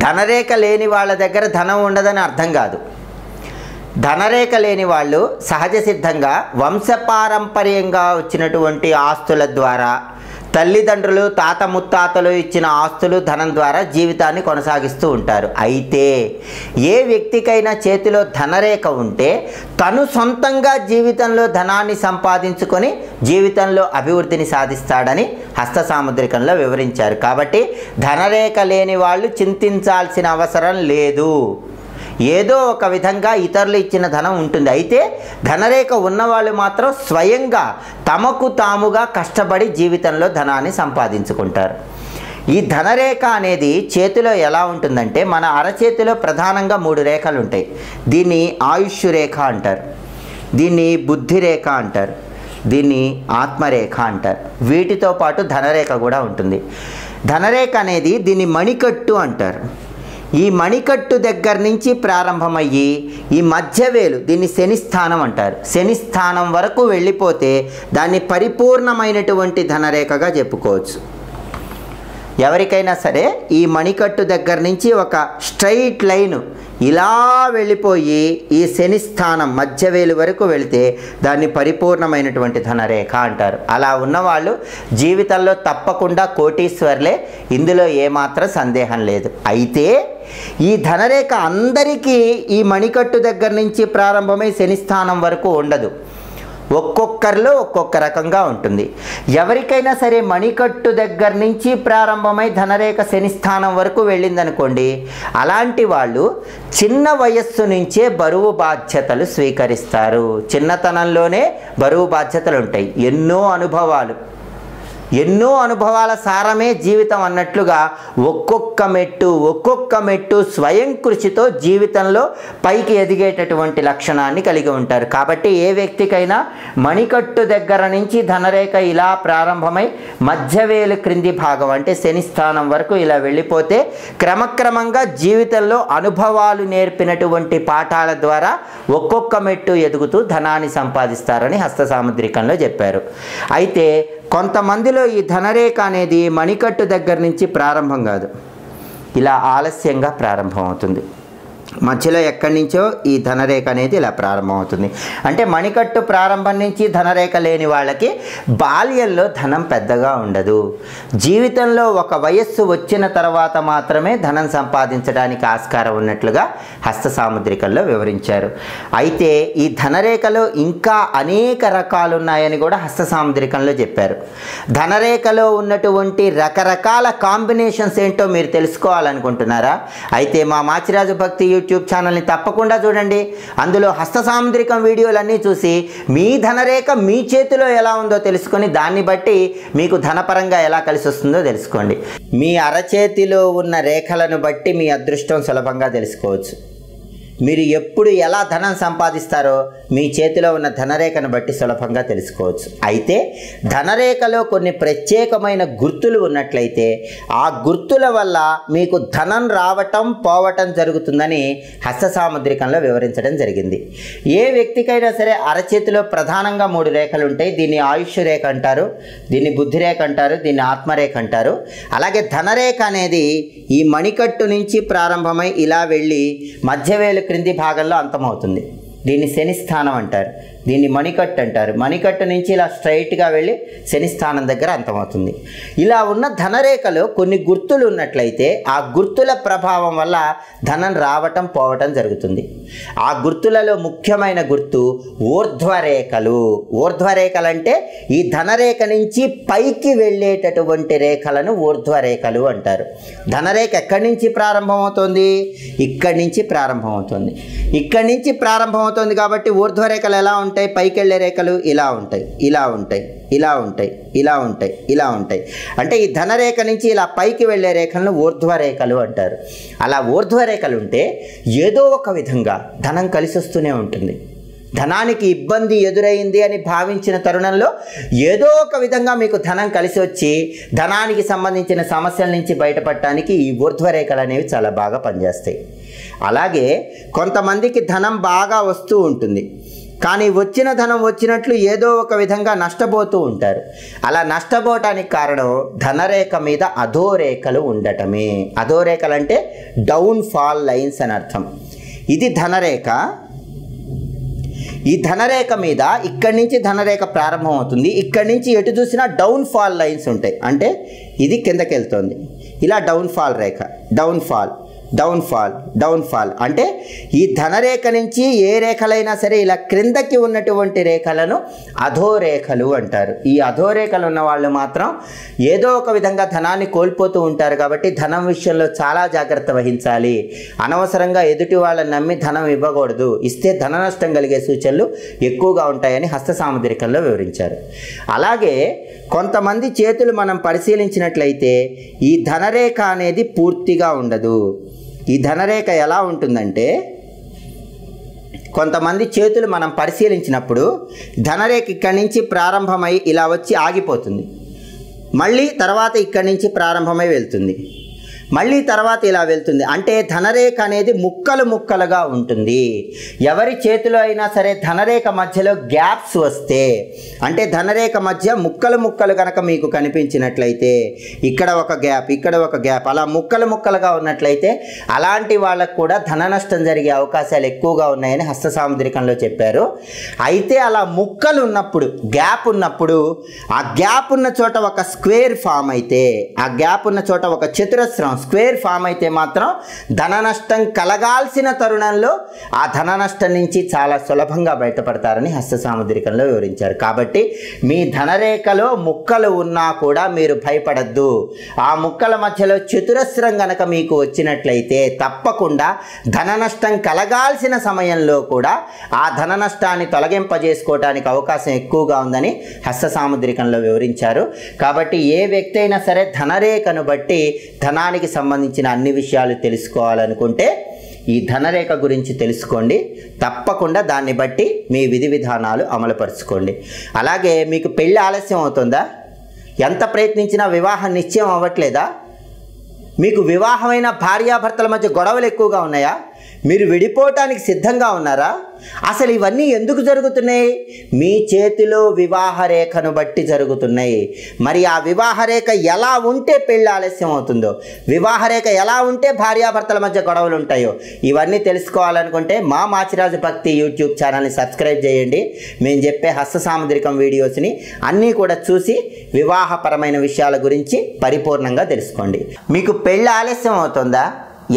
ధనరేఖ లేని వాళ్ళ దగ్గర ధనం ఉండదని అర్థం కాదు. ధనరేఖ లేని వాళ్ళు సహజ సిద్ధంగా వంశపారంపర్యంగా వచ్చినటువంటి ఆస్తుల ద్వారా, తల్లిదండ్రులు తాత ముత్తాతలు ఇచ్చిన ఆస్తులు ధనం ద్వారా జీవితాన్ని కొనసాగిస్తూ ఉంటారు. అయితే ఏ వ్యక్తికైనా చేతిలో ధనరేఖ ఉంటే తను సొంతంగా జీవితంలో ధనాన్ని సంపాదించుకొని జీవితంలో అభివృద్ధిని సాధిస్తాడని హస్త సాముద్రికంలో వివరించారు. కాబట్టి ధనరేఖ లేని వాళ్ళు చింతించాల్సిన అవసరం లేదు. ఏదో ఒక విధంగా ఇతరులు ఇచ్చిన ధనం ఉంటుంది. అయితే ధనరేఖ ఉన్నవాళ్ళు మాత్రం స్వయంగా తమకు తాముగా కష్టపడి జీవితంలో ధనాన్ని సంపాదించుకుంటారు. ఈ ధనరేఖ అనేది చేతిలో ఎలా ఉంటుందంటే మన అరచేతిలో ప్రధానంగా 3 రేఖలు ఉంటాయి. దీన్ని ఆయుష్ రేఖ అంటారు, దీన్ని బుద్ధి రేఖ అంటారు, దీన్ని ఆత్మరేఖ అంటారు. వీటితో పాటు ధనరేఖ కూడా ఉంటుంది. ధనరేఖ అనేది దీన్ని మణికట్టు అంటారు. ఈ మణికట్టు దగ్గర నుంచి ప్రారంభమయ్యి ఈ మధ్యవేలు దీన్ని శనిస్థానం అంటారు. శనిస్థానం వరకు వెళ్ళిపోతే దాన్ని పరిపూర్ణమైనటువంటి ధనరేఖగా చెప్పుకోవచ్చు. ఎవరికైనా సరే ఈ మణికట్టు దగ్గర నుంచి ఒక స్ట్రైట్ లైన్ ఇలా వెళ్ళిపోయి ఈ శనిస్థానం మధ్యవేలు వరకు వెళితే దాన్ని పరిపూర్ణమైనటువంటి ధనరేఖ అంటారు. అలా ఉన్నవాళ్ళు జీవితంలో తప్పకుండా కోటీశ్వర్లే, ఇందులో ఏమాత్రం సందేహం లేదు. అయితే ఈ ధనరేఖ అందరికీ ఈ మణికట్టు దగ్గర నుంచి ప్రారంభమై శనిస్థానం వరకు ఉండదు. ఒక్కొక్కరిలో ఒక్కొక్క రకంగా ఉంటుంది. ఎవరికైనా సరే మణికట్టు దగ్గర నుంచి ప్రారంభమై ధనరేఖ శనిస్థానం వరకు వెళ్ళిందనుకోండి, అలాంటి వాళ్ళు చిన్న వయస్సు నుంచే బరువు బాధ్యతలు స్వీకరిస్తారు. చిన్నతనంలోనే బరువు బాధ్యతలు ఉంటాయి. ఎన్నో అనుభవాల సారమే జీవితం అన్నట్లుగా ఒక్కొక్క మెట్టు స్వయం కృషితో జీవితంలో పైకి ఎదిగేటటువంటి లక్షణాన్ని కలిగి ఉంటారు. కాబట్టి ఏ వ్యక్తికైనా మణికట్టు దగ్గర నుంచి ధనరేఖ ఇలా ప్రారంభమై మధ్యవేలు క్రింది భాగం అంటే శనిస్థానం వరకు ఇలా వెళ్ళిపోతే క్రమక్రమంగా జీవితంలో అనుభవాలు నేర్పినటువంటి పాఠాల ద్వారా ఒక్కొక్క మెట్టు ఎదుగుతూ ధనాన్ని సంపాదిస్తారని హస్త సాముద్రికంలో చెప్పారు. అయితే కొంతమందిలో ఈ ధనరేఖ అనేది మణికట్టు దగ్గర నుంచి ప్రారంభం కాదు, ఇలా ఆలస్యంగా ప్రారంభం అవుతుంది. మధ్యలో ఎక్కడి నుంచో ఈ ధనరేఖ అనేది ఇలా ప్రారంభమవుతుంది. అంటే మణికట్టు ప్రారంభం నుంచి ధనరేఖ లేని వాళ్ళకి బాల్యంలో ధనం పెద్దగా ఉండదు. జీవితంలో ఒక వయస్సు వచ్చిన తర్వాత మాత్రమే ధనం సంపాదించడానికి ఆస్కారం ఉన్నట్లుగా హస్త సాముద్రికల్లో వివరించారు. అయితే ఈ ధనరేఖలో ఇంకా అనేక రకాలు ఉన్నాయని కూడా హస్త సాముద్రికంలో చెప్పారు. ధనరేఖలో ఉన్నటువంటి రకరకాల కాంబినేషన్స్ ఏంటో మీరు తెలుసుకోవాలనుకుంటున్నారా? అయితే మా మాచిరాజు భక్తి యూట్యూబ్ ఛానల్ని తప్పకుండా చూడండి. అందులో హస్త సాముద్రికం వీడియోలన్నీ చూసి మీ ధనరేఖ మీ చేతిలో ఎలా ఉందో తెలుసుకొని దాన్ని బట్టి మీకు ధనపరంగా ఎలా కలిసి వస్తుందో తెలుసుకోండి. మీ అరచేతిలో ఉన్న రేఖలను బట్టి మీ అదృష్టం సులభంగా తెలుసుకోవచ్చు. మీరు ఎప్పుడు ఎలా ధనం సంపాదిస్తారో మీ చేతిలో ఉన్న ధనరేఖను బట్టి సులభంగా తెలుసుకోవచ్చు. అయితే ధనరేఖలో కొన్ని ప్రత్యేకమైన గుర్తులు ఉన్నట్లయితే ఆ గుర్తుల వల్ల మీకు ధనం రావటం పోవటం జరుగుతుందని హస్త సాముద్రికంలో వివరించడం జరిగింది. ఏ వ్యక్తికైనా సరే అరచేతిలో ప్రధానంగా 3 రేఖలు ఉంటాయి. దీన్ని ఆయుష్ రేఖ అంటారు, దీన్ని బుద్ధి రేఖ అంటారు, దీన్ని ఆత్మరేఖ అంటారు. అలాగే ధనరేఖ అనేది ఈ మణికట్టు నుంచి ప్రారంభమై ఇలా వెళ్ళి మధ్యవేలు క్రింది భాగంలో అంతమవుతుంది. దీన్ని శనిస్థానం అంటారు, దీన్ని మణికట్టు అంటారు. మణికట్టు నుంచి ఇలా స్ట్రైట్గా వెళ్ళి శనిస్థానం దగ్గర అంతమవుతుంది. ఇలా ఉన్న ధనరేఖలో కొన్ని గుర్తులు ఉన్నట్లయితే ఆ గుర్తుల ప్రభావం వల్ల ధనం రావటం పోవటం జరుగుతుంది. ఆ గుర్తులలో ముఖ్యమైన గుర్తు ఊర్ధ్వరేఖలు. ఊర్ధ్వరేఖలు అంటే ఈ ధనరేఖ నుంచి పైకి వెళ్ళేటటువంటి రేఖలను ఊర్ధ్వరేఖలు అంటారు. ధనరేఖ ఎక్కడి నుంచి ప్రారంభమవుతుంది? ఇక్కడి నుంచి ప్రారంభమవుతుంది. ఇక్కడి నుంచి ప్రారంభమవుతుంది కాబట్టి ఊర్ధ్వరేఖలు ఎలా ఉంటాయి? పైకి వెళ్ళే రేఖలు ఇలా ఉంటాయి, ఇలా ఉంటాయి, ఇలా ఉంటాయి, ఇలా ఉంటాయి, ఇలా ఉంటాయి. అంటే ఈ ధనరేఖ నుంచి ఇలా పైకి వెళ్ళే రేఖలను ఊర్ధ్వరేఖలు అంటారు. అలా ఊర్ధ్వరేఖలు ఉంటే ఏదో ఒక విధంగా ధనం కలిసి వస్తూనే ఉంటుంది. ధనానికి ఇబ్బంది ఎదురైంది అని భావించిన తరుణంలో ఏదో ఒక విధంగా మీకు ధనం కలిసి వచ్చి ధనానికి సంబంధించిన సమస్యల నుంచి బయటపడటానికి ఈ ఊర్ధ్వరేఖలు అనేవి చాలా బాగా పనిచేస్తాయి. అలాగే కొంతమందికి ధనం బాగా వస్తూ ఉంటుంది, కానీ వచ్చిన ధనం వచ్చినట్లు ఏదో ఒక విధంగా నష్టపోతూ ఉంటారు. అలా నష్టపోవటానికి కారణం ధనరేఖ మీద అధోరేఖలు ఉండటమే. అధోరేఖలు అంటే డౌన్ ఫాల్ లైన్స్ అని అర్థం. ఇది ధనరేఖ. ఈ ధనరేఖ మీద ఇక్కడి నుంచి ధనరేఖ ప్రారంభం అవుతుంది. ఇక్కడి నుంచి ఎటు చూసినా డౌన్ ఫాల్ లైన్స్ ఉంటాయి. అంటే ఇది కిందకి వెళ్తుంది. ఇలా డౌన్ ఫాల్ రేఖ, down fall, down fall, down fall. అంటే ఈ ధనరేఖ నుంచి ఏ రేఖలైనా సరే ఇలా క్రిందకి ఉన్నటువంటి రేఖలను అధోరేఖలు అంటారు. ఈ అధోరేఖలు ఉన్న వాళ్ళు మాత్రం ఏదో ఒక విధంగా ధనాన్ని కోల్పోతూ ఉంటారు. కాబట్టి ధనం విషయంలో చాలా జాగ్రత్త వహించాలి. అనవసరంగా ఎదుటి వాళ్ళని నమ్మి ధనం ఇవ్వకూడదు. ఇస్తే ధన నష్టం కలిగే సూచనలు ఎక్కువగా ఉంటాయని హస్త సాముద్రికంలో వివరించారు. అలాగే కొంతమంది చేతులు మనం పరిశీలించినట్లయితే ఈ ధనరేఖ అనేది పూర్తిగా ఉండదు. ఈ ధనరేఖ ఎలా ఉంటుందంటే, కొంతమంది చేతులు మనం పరిశీలించినప్పుడు ధనరేఖ ఇక్కడి నుంచి ప్రారంభమై ఇలా వచ్చి ఆగిపోతుంది. మళ్ళీ తర్వాత ఇక్కడి నుంచి ప్రారంభమై వెళ్తుంది. మళ్ళీ తర్వాత ఇలా వెళ్తుంది. అంటే ధనరేఖ అనేది ముక్కలు ముక్కలుగా ఉంటుంది. ఎవరి చేతిలో అయినా సరే ధనరేఖ మధ్యలో గ్యాప్స్ వస్తే, అంటే ధనరేఖ మధ్య ముక్కలు ముక్కలు కనుక మీకు కనిపించినట్లయితే, ఇక్కడ ఒక గ్యాప్, ఇక్కడ ఒక గ్యాప్, అలా ముక్కలు ముక్కలుగా ఉన్నట్లయితే అలాంటి వాళ్ళకు కూడా ధన నష్టం జరిగే అవకాశాలు ఎక్కువగా ఉన్నాయని హస్త సాముద్రికంలో చెప్పారు. అయితే అలా ముక్కలు ఉన్నప్పుడు, గ్యాప్ ఉన్నప్పుడు, ఆ గ్యాప్ ఉన్న చోట ఒక స్క్వేర్ ఫామ్ అయితే, ఆ గ్యాప్ ఉన్న చోట ఒక చతురస్రం స్క్వేర్ ఫామ్ అయితే మాత్రం ధన నష్టం కలగాల్సిన తరుణంలో ఆ ధన నష్టం నుంచి చాలా సులభంగా బయటపడతారని హస్త సాముద్రికంలో వివరించారు. కాబట్టి మీ ధనరేఖలో ముక్కలు ఉన్నా కూడా మీరు భయపడద్దు. ఆ ముక్కల మధ్యలో చతురస్రం గనక మీకు వచ్చినట్లయితే తప్పకుండా ధన నష్టం కలగాల్సిన సమయంలో కూడా ఆ ధన నష్టాన్ని తొలగింపజేసుకోవడానికి అవకాశం ఎక్కువగా ఉందని హస్త సాముద్రికంలో వివరించారు. కాబట్టి ఏ వ్యక్తి అయినా సరే ధనరేఖను బట్టి ధనానికి సంబంధించిన అన్ని విషయాలు తెలుసుకోవాలనుకుంటే ఈ ధనరేఖ గురించి తెలుసుకోండి. తప్పకుండా దాన్ని బట్టి మీ విధి విధానాలు అమలుపరుచుకోండి. అలాగే మీకు పెళ్ళి ఆలస్యం అవుతుందా? ఎంత ప్రయత్నించినా వివాహం నిశ్చయం అవ్వట్లేదా? మీకు వివాహమైన భార్యాభర్తల మధ్య గొడవలు ఎక్కువగా ఉన్నాయా? మీరు విడిపోవటానికి సిద్ధంగా ఉన్నారా? అసలు ఇవన్నీ ఎందుకు జరుగుతున్నాయి? మీ చేతిలో వివాహ రేఖను బట్టి జరుగుతున్నాయి. మరి ఆ వివాహ రేఖ ఎలా ఉంటే పెళ్ళి ఆలస్యం అవుతుందో, వివాహ రేఖ ఎలా ఉంటే భార్యాభర్తల మధ్య గొడవలు ఉంటాయో, ఇవన్నీ తెలుసుకోవాలనుకుంటే మా మాచిరాజు భక్తి యూట్యూబ్ ఛానల్ని సబ్స్క్రైబ్ చేయండి. మేము చెప్పే హస్త సాముద్రికం వీడియోస్ని అన్నీ కూడా చూసి వివాహపరమైన విషయాల గురించి పరిపూర్ణంగా తెలుసుకోండి. మీకు పెళ్ళి ఆలస్యం అవుతుందా?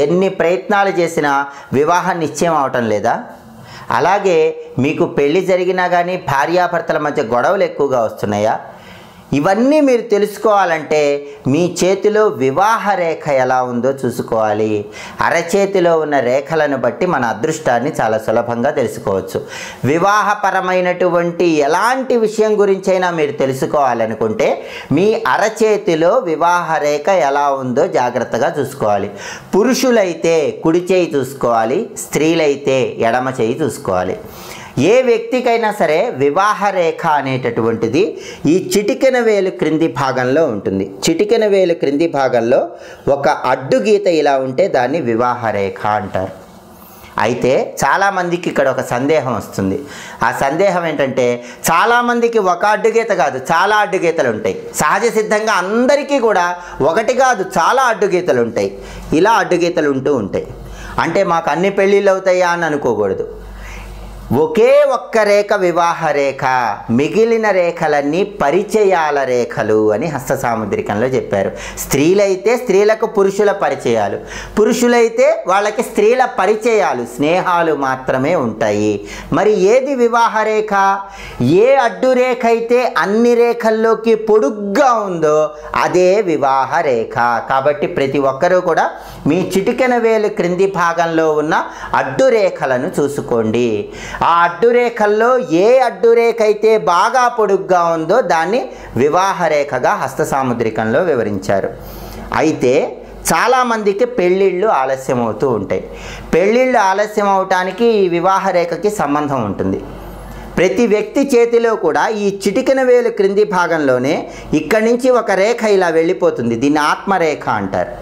ఎన్ని ప్రయత్నాలు చేసినా వివాహం నిశ్చయం అవటం లేదా? అలాగే మీకు పెళ్ళి జరిగినా కానీ భార్యాభర్తల మధ్య గొడవలు ఎక్కువగా వస్తున్నాయా? ఇవన్నీ మీరు తెలుసుకోవాలంటే మీ చేతిలో వివాహ రేఖ ఎలా ఉందో చూసుకోవాలి. అరచేతిలో ఉన్న రేఖలను బట్టి మన అదృష్టాన్ని చాలా సులభంగా తెలుసుకోవచ్చు. వివాహపరమైనటువంటి ఎలాంటి విషయం గురించైనా మీరు తెలుసుకోవాలనుకుంటే మీ అరచేతిలో వివాహ రేఖ ఎలా ఉందో జాగ్రత్తగా చూసుకోవాలి. పురుషులైతే కుడి చేయి చూసుకోవాలి, స్త్రీలైతే ఎడమ చేయి చూసుకోవాలి. ఏ వ్యక్తికైనా సరే వివాహ రేఖ అనేటటువంటిది ఈ చిటికెన వేలు క్రింది భాగంలో ఉంటుంది. చిటికెన వేలు క్రింది భాగంలో ఒక అడ్డు గీత ఇలా ఉంటే దాన్ని వివాహ రేఖ అంటారు. అయితే చాలామందికి ఇక్కడ ఒక సందేహం వస్తుంది. ఆ సందేహం ఏంటంటే, చాలామందికి ఒక అడ్డుగీత కాదు చాలా అడ్డుగీతలు ఉంటాయి. సహజ సిద్ధంగా అందరికీ కూడా ఒకటి కాదు చాలా అడ్డుగీతలు ఉంటాయి. ఇలా అడ్డుగీతలు ఉంటూ ఉంటాయి. అంటే మాకు అన్ని పెళ్ళిళ్ళు అవుతాయా అని అనుకోకూడదు. ఒకే ఒక్క రేఖ వివాహ రేఖ, మిగిలిన రేఖలన్నీ పరిచయాల రేఖలు అని హస్త సాముద్రికంలో చెప్పారు. స్త్రీలైతే స్త్రీలకు పురుషుల పరిచయాలు, పురుషులైతే వాళ్ళకి స్త్రీల పరిచయాలు, స్నేహాలు మాత్రమే ఉంటాయి. మరి ఏది వివాహ రేఖ? ఏ అడ్డు రేఖ అయితే అన్ని రేఖల్లోకి పొడుగ్గా ఉందో అదే వివాహ రేఖ. కాబట్టి ప్రతి ఒక్కరూ కూడా మీ చిటికెన వేలు క్రింది భాగంలో ఉన్న అడ్డు రేఖలను చూసుకోండి. ఆ అడ్డు రేఖల్లో ఏ అడ్డు రేఖ అయితే బాగా పొడుగ్గా ఉందో దాన్ని వివాహ రేఖగా హస్త సాముద్రికంలో వివరించారు. అయితే చాలామందికి పెళ్ళిళ్ళు ఆలస్యం అవుతూ ఉంటాయి. పెళ్ళిళ్ళు ఆలస్యం అవటానికి ఈ వివాహ రేఖకి సంబంధం ఉంటుంది. ప్రతి వ్యక్తి చేతిలో కూడా ఈ చిటికెన వేలు క్రింది భాగంలోనే ఇక్కడి నుంచి ఒక రేఖ ఇలా వెళ్ళిపోతుంది. దీన్ని ఆత్మరేఖ అంటారు.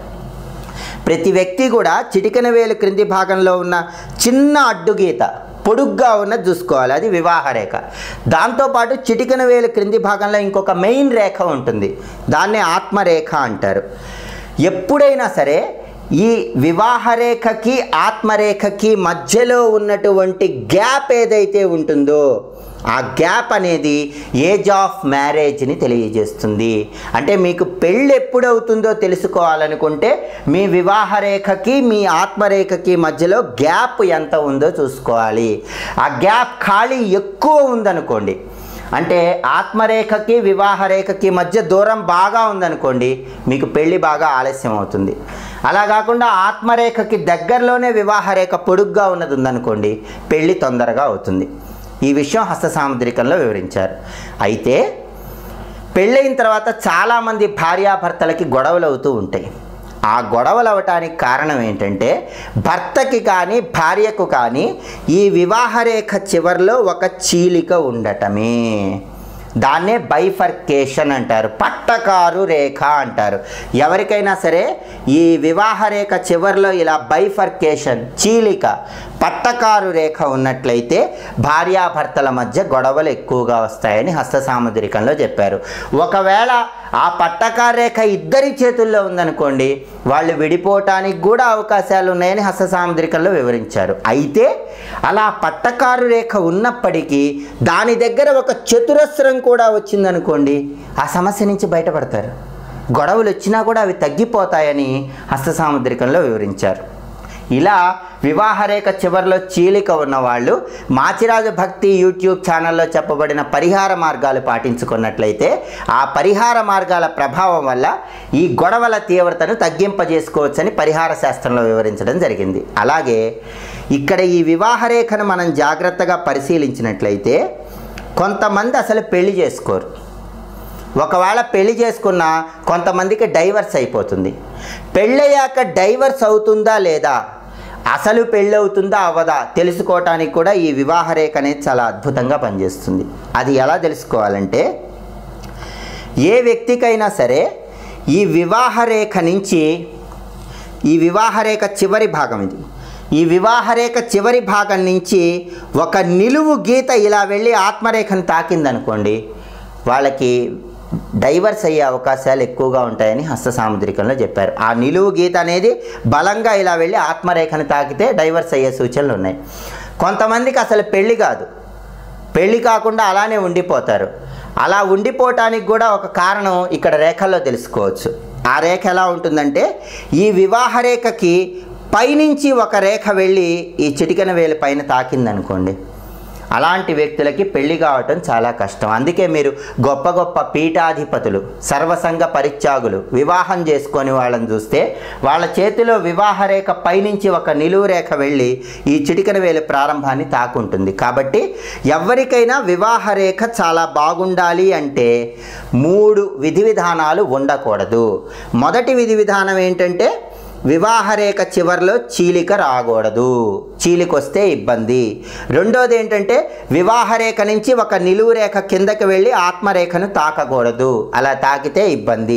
ప్రతి వ్యక్తి కూడా చిటికెన వేలు క్రింది భాగంలో ఉన్న చిన్న అడ్డుగీత పొడుగ్గా ఉన్నది చూసుకోవాలి, అది వివాహ రేఖ. దాంతోపాటు చిటికెన వేలు క్రింది భాగంలో ఇంకొక మెయిన్ రేఖ ఉంటుంది, దాన్నే ఆత్మరేఖ అంటారు. ఎప్పుడైనా సరే ఈ వివాహరేఖకి ఆత్మరేఖకి మధ్యలో ఉన్నటువంటి గ్యాప్ ఏదైతే ఉంటుందో ఆ గ్యాప్ అనేది ఏజ్ ఆఫ్ మ్యారేజ్ని తెలియజేస్తుంది. అంటే మీకు పెళ్ళి ఎప్పుడవుతుందో తెలుసుకోవాలనుకుంటే మీ వివాహరేఖకి మీ ఆత్మరేఖకి మధ్యలో గ్యాప్ ఎంత ఉందో చూసుకోవాలి. ఆ గ్యాప్ ఖాళీ ఎక్కువ ఉందనుకోండి, అంటే ఆత్మరేఖకి వివాహరేఖకి మధ్య దూరం బాగా ఉందనుకోండి, మీకు పెళ్ళి బాగా ఆలస్యం అవుతుంది. అలా కాకుండా ఆత్మరేఖకి దగ్గరలోనే వివాహరేఖ పొడుగ్గా ఉన్నది ఉందనుకోండి, పెళ్ళి తొందరగా అవుతుంది. ఈ విషయం హస్త సాముద్రికంలో వివరించారు. అయితే పెళ్ళైన తర్వాత చాలామంది భార్యాభర్తలకి గొడవలు అవుతూ ఉంటాయి. ఆ గొడవలు అవటానికి కారణం ఏంటంటే భర్తకి కానీ భార్యకు కానీ ఈ వివాహరేఖ చివరిలో ఒక చీలిక ఉండటమే. దాన్నే బైఫర్కేషన్ అంటారు, పట్టకారు రేఖ అంటారు. ఎవరికైనా సరే ఈ వివాహరేఖ చివరిలో ఇలా బైఫర్కేషన్, చీలిక, పట్టకారు రేఖ ఉన్నట్లయితే భార్యాభర్తల మధ్య గొడవలు ఎక్కువగా వస్తాయని హస్త సాముద్రికంలో చెప్పారు. ఒకవేళ ఆ పట్టకారు రేఖ ఇద్దరి చేతుల్లో ఉందనుకోండి, వాళ్ళు విడిపోవటానికి కూడా అవకాశాలు ఉన్నాయని హస్త సాముద్రికంలో వివరించారు. అయితే అలా పట్టకారు రేఖ ఉన్నప్పటికీ దాని దగ్గర ఒక చతురస్రం కూడా వచ్చిందనుకోండి, ఆ సమస్య నుంచి బయటపడతారు. గొడవలు వచ్చినా కూడా అవి తగ్గిపోతాయని హస్త సాముద్రికంలో వివరించారు. ఇలా వివాహరేఖ చివరిలో చీలిక ఉన్నవాళ్ళు మాచిరాజు భక్తి యూట్యూబ్ ఛానల్లో చెప్పబడిన పరిహార మార్గాలు పాటించుకున్నట్లయితే ఆ పరిహార మార్గాల ప్రభావం వల్ల ఈ గొడవల తీవ్రతను తగ్గింపజేసుకోవచ్చని పరిహార శాస్త్రంలో వివరించడం జరిగింది. అలాగే ఇక్కడ ఈ వివాహరేఖను మనం జాగ్రత్తగా పరిశీలించినట్లయితే కొంతమంది అసలు పెళ్లి చేసుకోరు. ఒకవేళ పెళ్లి చేసుకున్నా కొంతమందికి డైవర్స్ అయిపోతుంది. పెళ్ళయ్యాక డైవర్స్ అవుతుందా లేదా, అసలు పెళ్ళి అవుతుందా అవ్వదా తెలుసుకోవటానికి కూడా ఈ వివాహరేఖ అనేది చాలా అద్భుతంగా పనిచేస్తుంది. అది ఎలా తెలుసుకోవాలంటే, ఏ వ్యక్తికైనా సరే ఈ వివాహరేఖ నుంచి, ఈ వివాహరేఖ చివరి భాగం ఇది, ఈ వివాహరేఖ చివరి భాగం నుంచి ఒక నిలువు గీత ఇలా వెళ్ళి ఆత్మరేఖను తాకిందనుకోండి, వాళ్ళకి డైవర్స్ అయ్యే అవకాశాలు ఎక్కువగా ఉంటాయని హస్త సాముద్రికంలో చెప్పారు. ఆ నిలువు గీత అనేది బలంగా ఇలా వెళ్ళి ఆత్మరేఖను తాకితే డైవర్స్ అయ్యే సూచనలు ఉన్నాయి. కొంతమందికి అసలు పెళ్ళి కాదు, పెళ్ళి కాకుండా అలానే ఉండిపోతారు. అలా ఉండిపోవటానికి కూడా ఒక కారణం ఇక్కడ రేఖల్లో తెలుసుకోవచ్చు. ఆ రేఖ ఎలా ఉంటుందంటే, ఈ వివాహరేఖకి పైనుంచి ఒక రేఖ వెళ్ళి ఈ చిటికెన వేలు పైన తాకిందనుకోండి, అలాంటి వ్యక్తులకి పెళ్లి కావటం చాలా కష్టం. అందుకే మీరు గొప్ప గొప్ప పీఠాధిపతులు, సర్వసంగ పరిత్యాగులు వివాహం చేసుకొని వాళ్ళని చూస్తే వాళ్ళ చేతిలో వివాహరేఖ పైనుంచి ఒక నిలువు రేఖ వెళ్ళి ఈ చిటికెన వేలు ప్రారంభాన్ని తాకుంటుంది. కాబట్టి ఎవరికైనా వివాహరేఖ చాలా బాగుండాలి అంటే 3 విధి విధానాలు ఉండకూడదు. మొదటి విధి విధానం ఏంటంటే, వివాహరేఖ చివరిలో చీలిక రాకూడదు, చీలిక వస్తే ఇబ్బంది. రెండోది ఏంటంటే, వివాహరేఖ నుంచి ఒక నిలువు రేఖ కిందకి వెళ్ళి ఆత్మరేఖను తాకకూడదు, అలా తాకితే ఇబ్బంది.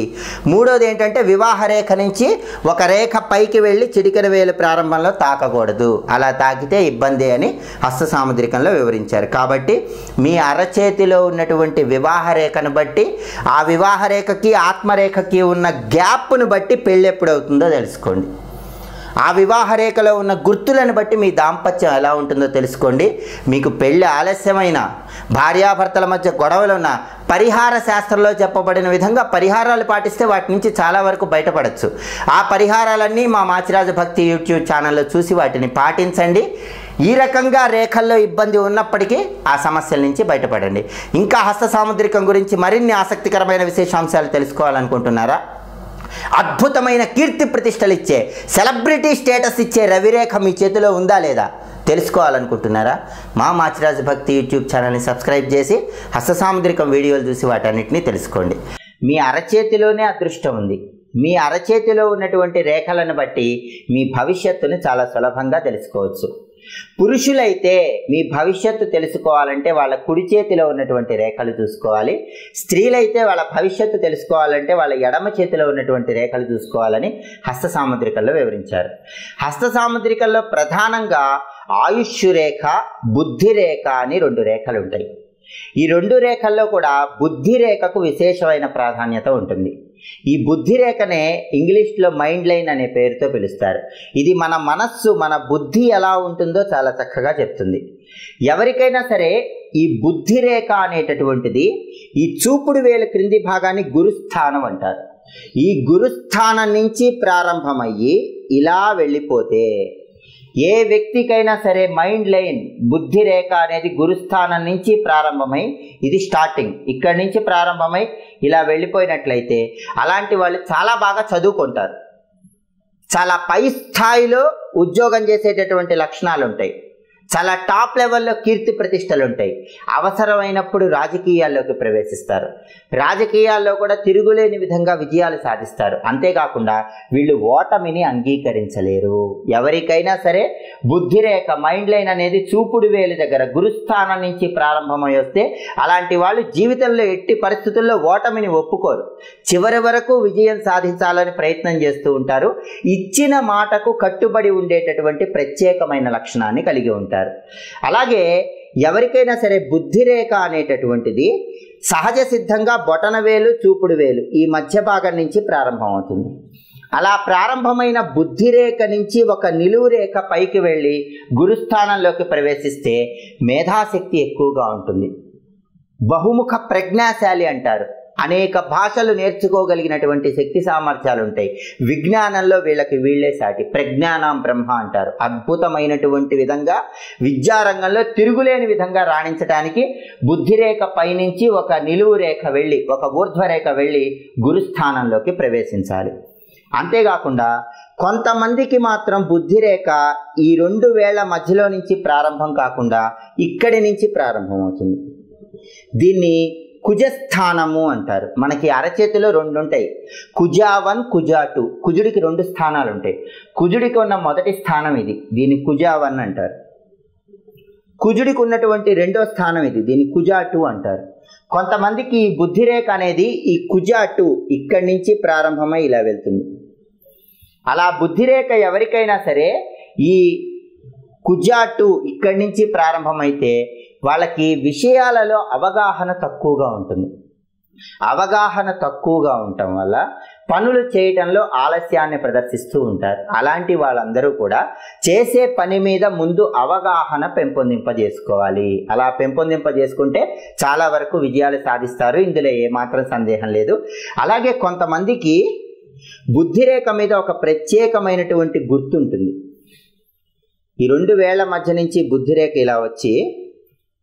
మూడోది ఏంటంటే, వివాహరేఖ నుంచి ఒక రేఖ పైకి వెళ్ళి చిటికెన వేలు ప్రారంభంలో తాకకూడదు, అలా తాకితే ఇబ్బంది అని హస్త సాముద్రికంలో వివరించారు. కాబట్టి మీ అరచేతిలో ఉన్నటువంటి వివాహరేఖను బట్టి, ఆ వివాహరేఖకి ఆత్మరేఖకి ఉన్న గ్యాప్ను బట్టి పెళ్ళి ఎప్పుడవుతుందో తెలుసుకోండి. ఆ వివాహరేఖలో ఉన్న గుర్తులను బట్టి మీ దాంపత్యం ఎలా ఉంటుందో తెలుసుకోండి. మీకు పెళ్ళి ఆలస్యమైన, భార్యాభర్తల మధ్య గొడవలున్న, పరిహార శాస్త్రంలో చెప్పబడిన విధంగా పరిహారాలు పాటిస్తే వాటి నుంచి చాలా వరకు బయటపడవచ్చు. ఆ పరిహారాలన్నీ మా మాచిరాజు భక్తి యూట్యూబ్ ఛానల్లో చూసి వాటిని పాటించండి. ఈ రకంగా రేఖల్లో ఇబ్బంది ఉన్నప్పటికీ ఆ సమస్యల నుంచి బయటపడండి. ఇంకా హస్త సాముద్రికం గురించి మరిన్ని ఆసక్తికరమైన విశేషాంశాలు తెలుసుకోవాలనుకుంటున్నారా? అద్భుతమైన కీర్తి ప్రతిష్టలు ఇచ్చే, సెలబ్రిటీ స్టేటస్ ఇచ్చే రవిరేఖ మీ చేతిలో ఉందా లేదా తెలుసుకోవాలనుకుంటున్నారా? మా మాచిరాజు భక్తి యూట్యూబ్ ఛానల్ని సబ్స్క్రైబ్ చేసి హస్త సాముద్రికం వీడియోలు చూసి వాటన్నిటిని తెలుసుకోండి. మీ అరచేతిలోనే అదృష్టం ఉంది. మీ అరచేతిలో ఉన్నటువంటి రేఖలను బట్టి మీ భవిష్యత్తును చాలా సులభంగా తెలుసుకోవచ్చు. పురుషులైతే మీ భవిష్యత్తు తెలుసుకోవాలంటే వాళ్ళ కుడి చేతిలో ఉన్నటువంటి రేఖలు చూసుకోవాలి. స్త్రీలైతే వాళ్ళ భవిష్యత్తు తెలుసుకోవాలంటే వాళ్ళ ఎడమ చేతిలో ఉన్నటువంటి రేఖలు చూసుకోవాలని హస్త సాముద్రికల్లో వివరించారు. హస్త సాముద్రికల్లో ప్రధానంగా ఆయుష్ రేఖ, బుద్ధి రేఖ అని 2 రేఖలు ఉంటాయి. ఈ 2 రేఖల్లో కూడా బుద్ధి రేఖకు విశేషమైన ప్రాధాన్యత ఉంటుంది. ఈ బుద్ధి రేఖనే ఇంగ్లీష్లో మైండ్ లైన్ అనే పేరుతో పిలుస్తారు. ఇది మన మనస్సు, మన బుద్ధి ఎలా ఉంటుందో చాలా చక్కగా చెప్తుంది. ఎవరికైనా సరే ఈ బుద్ధి రేఖ అనేటటువంటిది ఈ చూపుడు వేలు క్రింది భాగాన్ని గురుస్థానం అంటారు. ఈ గురుస్థానం నుంచి ప్రారంభమయ్యి ఇలా వెళ్ళిపోతే ఏ వ్యక్తికైనా సరే మైండ్ లైన్ బుద్ధి రేఖ అనేది గురుస్థానం నుంచి ప్రారంభమై, ఇది స్టార్టింగ్, ఇక్కడి నుంచి ప్రారంభమై ఇలా వెళ్ళిపోయినట్లయితే అలాంటి వాళ్ళు చాలా బాగా చదువుకుంటారు, చాలా పై స్థాయిలో ఉద్యోగం చేసేటటువంటి లక్షణాలు ఉంటాయి, చాలా టాప్ లెవెల్లో కీర్తి ప్రతిష్టలు ఉంటాయి. అవసరమైనప్పుడు రాజకీయాల్లోకి ప్రవేశిస్తారు, రాజకీయాల్లో కూడా తిరుగులేని విధంగా విజయాలు సాధిస్తారు. అంతేకాకుండా వీళ్ళు ఓటమిని అంగీకరించలేరు. ఎవరికైనా సరే బుద్ధి రేఖ మైండ్ లైన్ అనేది చూపుడు వేలు దగ్గర గురుస్థానం నుంచి ప్రారంభమై వస్తే అలాంటి వాళ్ళు జీవితంలో ఎట్టి పరిస్థితుల్లో ఓటమిని ఒప్పుకోరు. చివరి వరకు విజయం సాధించాలని ప్రయత్నం చేస్తూ ఉంటారు. ఇచ్చిన మాటకు కట్టుబడి ఉండేటటువంటి ప్రత్యేకమైన లక్షణాన్ని కలిగి ఉంటారు. అలాగే ఎవరికైనా సరే బుద్ధి రేఖ అనేటటువంటిది సహజ సిద్ధంగా బొటనవేలు చూపుడు వేలు ఈ మధ్య భాగం నుంచి ప్రారంభమవుతుంది. అలా ప్రారంభమైన బుద్ధి రేఖ నుంచి ఒక నిలువు రేఖ పైకి వెళ్ళి గురుస్థానంలోకి ప్రవేశిస్తే మేధాశక్తి ఎక్కువగా ఉంటుంది, బహుముఖ ప్రజ్ఞాశాలి అంటారు. అనేక భాషలు నేర్చుకోగలిగినటువంటి శక్తి సామర్థ్యాలు ఉంటాయి. విజ్ఞానంలో వీళ్ళే సాటి, ప్రజ్ఞానం బ్రహ్మ అంటారు. అద్భుతమైనటువంటి విధంగా విద్యారంగంలో తిరుగులేని విధంగా రాణించడానికి బుద్ధిరేఖ పైనుంచి ఒక నిలువు రేఖ వెళ్ళి, ఒక ఊర్ధ్వరేఖ వెళ్ళి గురుస్థానంలోకి ప్రవేశించాలి. అంతేకాకుండా కొంతమందికి మాత్రం బుద్ధిరేఖ ఈ రెండు వేళ్ల మధ్యలో నుంచి ప్రారంభం కాకుండా ఇక్కడి నుంచి ప్రారంభమవుతుంది. దీన్ని కుజస్థానము అంటారు. మనకి అరచేతిలో రెండు ఉంటాయి, కుజా 1 కుజా 2. కుజుడికి 2 స్థానాలు ఉంటాయి. కుజుడికి ఉన్న మొదటి స్థానం ఇది, దీన్ని కుజా 1 అంటారు. కుజుడికి ఉన్నటువంటి రెండో స్థానం ఇది, దీన్ని కుజా 2 అంటారు. కొంతమందికి ఈ బుద్ధిరేఖ అనేది ఈ కుజా 2 ఇక్కడి నుంచి ప్రారంభమై ఇలా వెళ్తుంది. అలా బుద్ధిరేఖ ఎవరికైనా సరే ఈ కుజా 2 ఇక్కడి నుంచి ప్రారంభమైతే వాళ్ళకి విషయాలలో అవగాహన తక్కువగా ఉంటుంది. అవగాహన తక్కువగా ఉండటం వల్ల పనులు చేయటంలో ఆలస్యాన్ని ప్రదర్శిస్తూ ఉంటారు. అలాంటి వాళ్ళందరూ కూడా చేసే పని మీద ముందు అవగాహన పెంపొందింపజేసుకోవాలి. అలా పెంపొందింపజేసుకుంటే చాలా వరకు విజయాలు సాధిస్తారు, ఇందులో ఏమాత్రం సందేహం లేదు. అలాగే కొంతమందికి బుద్ధిరేఖ మీద ఒక ప్రత్యేకమైనటువంటి గుర్తు ఉంటుంది. ఈ రెండు వేళ్ల మధ్య నుంచి బుద్ధిరేఖ ఇలా వచ్చి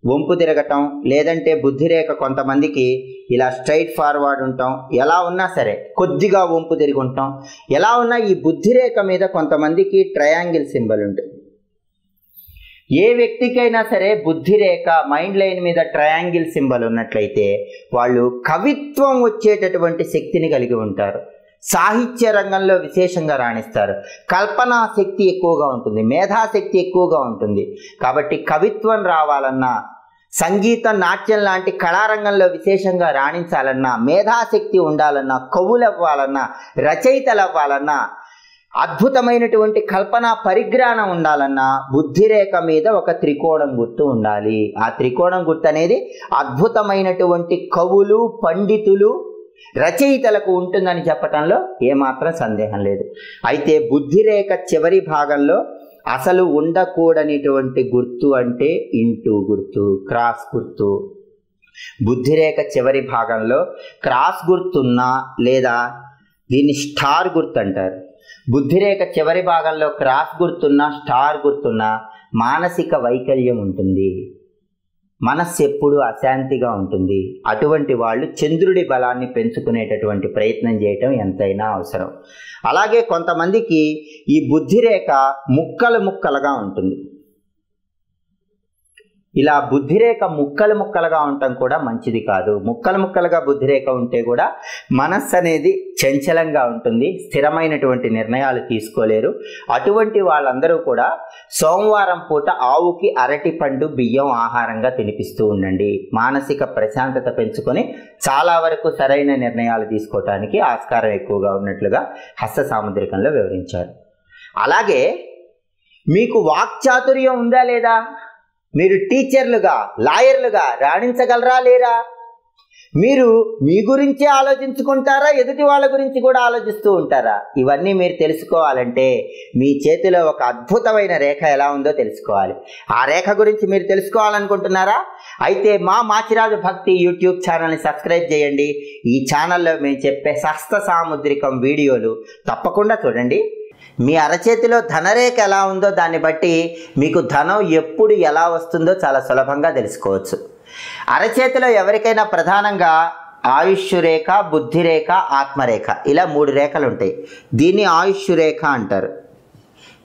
వంపు తిరగటం, లేదంటే బుద్ధిరేఖ కొంతమందికి ఇలా స్ట్రైట్ ఫార్వర్డ్ ఉంటాం, ఎలా ఉన్నా సరే కొద్దిగా వంపు తిరిగి ఉంటాం, ఎలా ఉన్నా ఈ బుద్ధిరేఖ మీద కొంతమందికి ట్రయాంగిల్ సింబల్ ఉంటుంది. ఏ వ్యక్తికైనా సరే బుద్ధిరేఖ మైండ్ లైన్ మీద ట్రయాంగిల్ సింబల్ ఉన్నట్లయితే వాళ్ళు కవిత్వం వచ్చేటటువంటి శక్తిని కలిగి ఉంటారు. సాహిత్య రంగంలో విశేషంగా రాణిస్తారు. కల్పనా శక్తి ఎక్కువగా ఉంటుంది, మేధాశక్తి ఎక్కువగా ఉంటుంది. కాబట్టి కవిత్వం రావాలన్నా, సంగీతం నాట్యం లాంటి కళారంగంలో విశేషంగా రాణించాలన్నా, మేధాశక్తి ఉండాలన్నా, కవులు అవ్వాలన్నా, రచయితలు అవ్వాలన్నా, అద్భుతమైనటువంటి కల్పనా పరిజ్ఞానం ఉండాలన్నా బుద్ధిరేఖ మీద ఒక త్రికోణం గుర్తు ఉండాలి. ఆ త్రికోణం గుర్తు అనేది అద్భుతమైనటువంటి కవులు, పండితులు, రచయితలకు ఉంటుందని చెప్పటంలో ఏమాత్రం సందేహం లేదు. అయితే బుద్ధిరేఖ చివరి భాగంలో అసలు ఉండకూడనిటువంటి గుర్తు అంటే ఇంటూ గుర్తు, క్రాస్ గుర్తు. బుద్ధిరేఖ చివరి భాగంలో క్రాస్ గుర్తున్నా లేదా దీన్ని స్టార్ గుర్తు అంటారు. బుద్ధిరేఖ చివరి భాగంలో క్రాస్ గుర్తున్నా స్టార్ గుర్తున్నా మానసిక వైకల్యం ఉంటుంది, మనస్సు ఎప్పుడు అశాంతిగా ఉంటుంది. అటువంటి వాళ్ళు చంద్రుడి బలాన్ని పెంచుకునేటటువంటి ప్రయత్నం చేయటం ఎంతైనా అవసరం. అలాగే కొంతమందికి ఈ బుద్ధిరేఖ ముక్కలు ముక్కలుగా ఉంటుంది. ఇలా బుద్ధిరేఖ ముక్కలు ముక్కలుగా ఉండటం కూడా మంచిది కాదు. ముక్కలు ముక్కలుగా బుద్ధిరేఖ ఉంటే కూడా మనస్సు అనేది చంచలంగా ఉంటుంది, స్థిరమైనటువంటి నిర్ణయాలు తీసుకోలేరు. అటువంటి వాళ్ళందరూ కూడా సోమవారం పూట ఆవుకి అరటిపండు బియ్యం ఆహారంగా తినిపిస్తూ ఉండండి. మానసిక ప్రశాంతత పెంచుకొని చాలా వరకు సరైన నిర్ణయాలు తీసుకోవటానికి ఆస్కారం ఎక్కువగా ఉన్నట్లుగా హస్త సాముద్రికంలో వివరించారు. అలాగే మీకు వాక్చాతుర్యం ఉందా లేదా? మీరు టీచర్లుగా, లాయర్లుగా రాణించగలరా లేరా? మీరు మీ గురించి ఆలోచించుకుంటారా, ఎదుటి వాళ్ళ గురించి కూడా ఆలోచిస్తూ ఉంటారా? ఇవన్నీ మీరు తెలుసుకోవాలంటే మీ చేతిలో ఒక అద్భుతమైన రేఖ ఎలా ఉందో తెలుసుకోవాలి. ఆ రేఖ గురించి మీరు తెలుసుకోవాలనుకుంటున్నారా? అయితే మా మాచిరాజు భక్తి యూట్యూబ్ ఛానల్ని సబ్స్క్రైబ్ చేయండి. ఈ ఛానల్లో మేము చెప్పే హస్త సాముద్రికం వీడియోలు తప్పకుండా చూడండి. మీ అరచేతిలో ధనరేఖ ఎలా ఉందో దాన్ని బట్టి మీకు ధనం ఎప్పుడు ఎలా వస్తుందో చాలా సులభంగా తెలుసుకోవచ్చు. అరచేతిలో ఎవరికైనా ప్రధానంగా ఆయుష్ రేఖ, బుద్ధి రేఖ, ఆత్మరేఖ ఇలా 3 రేఖలు ఉంటాయి. దీన్ని ఆయుష్ రేఖ అంటారు,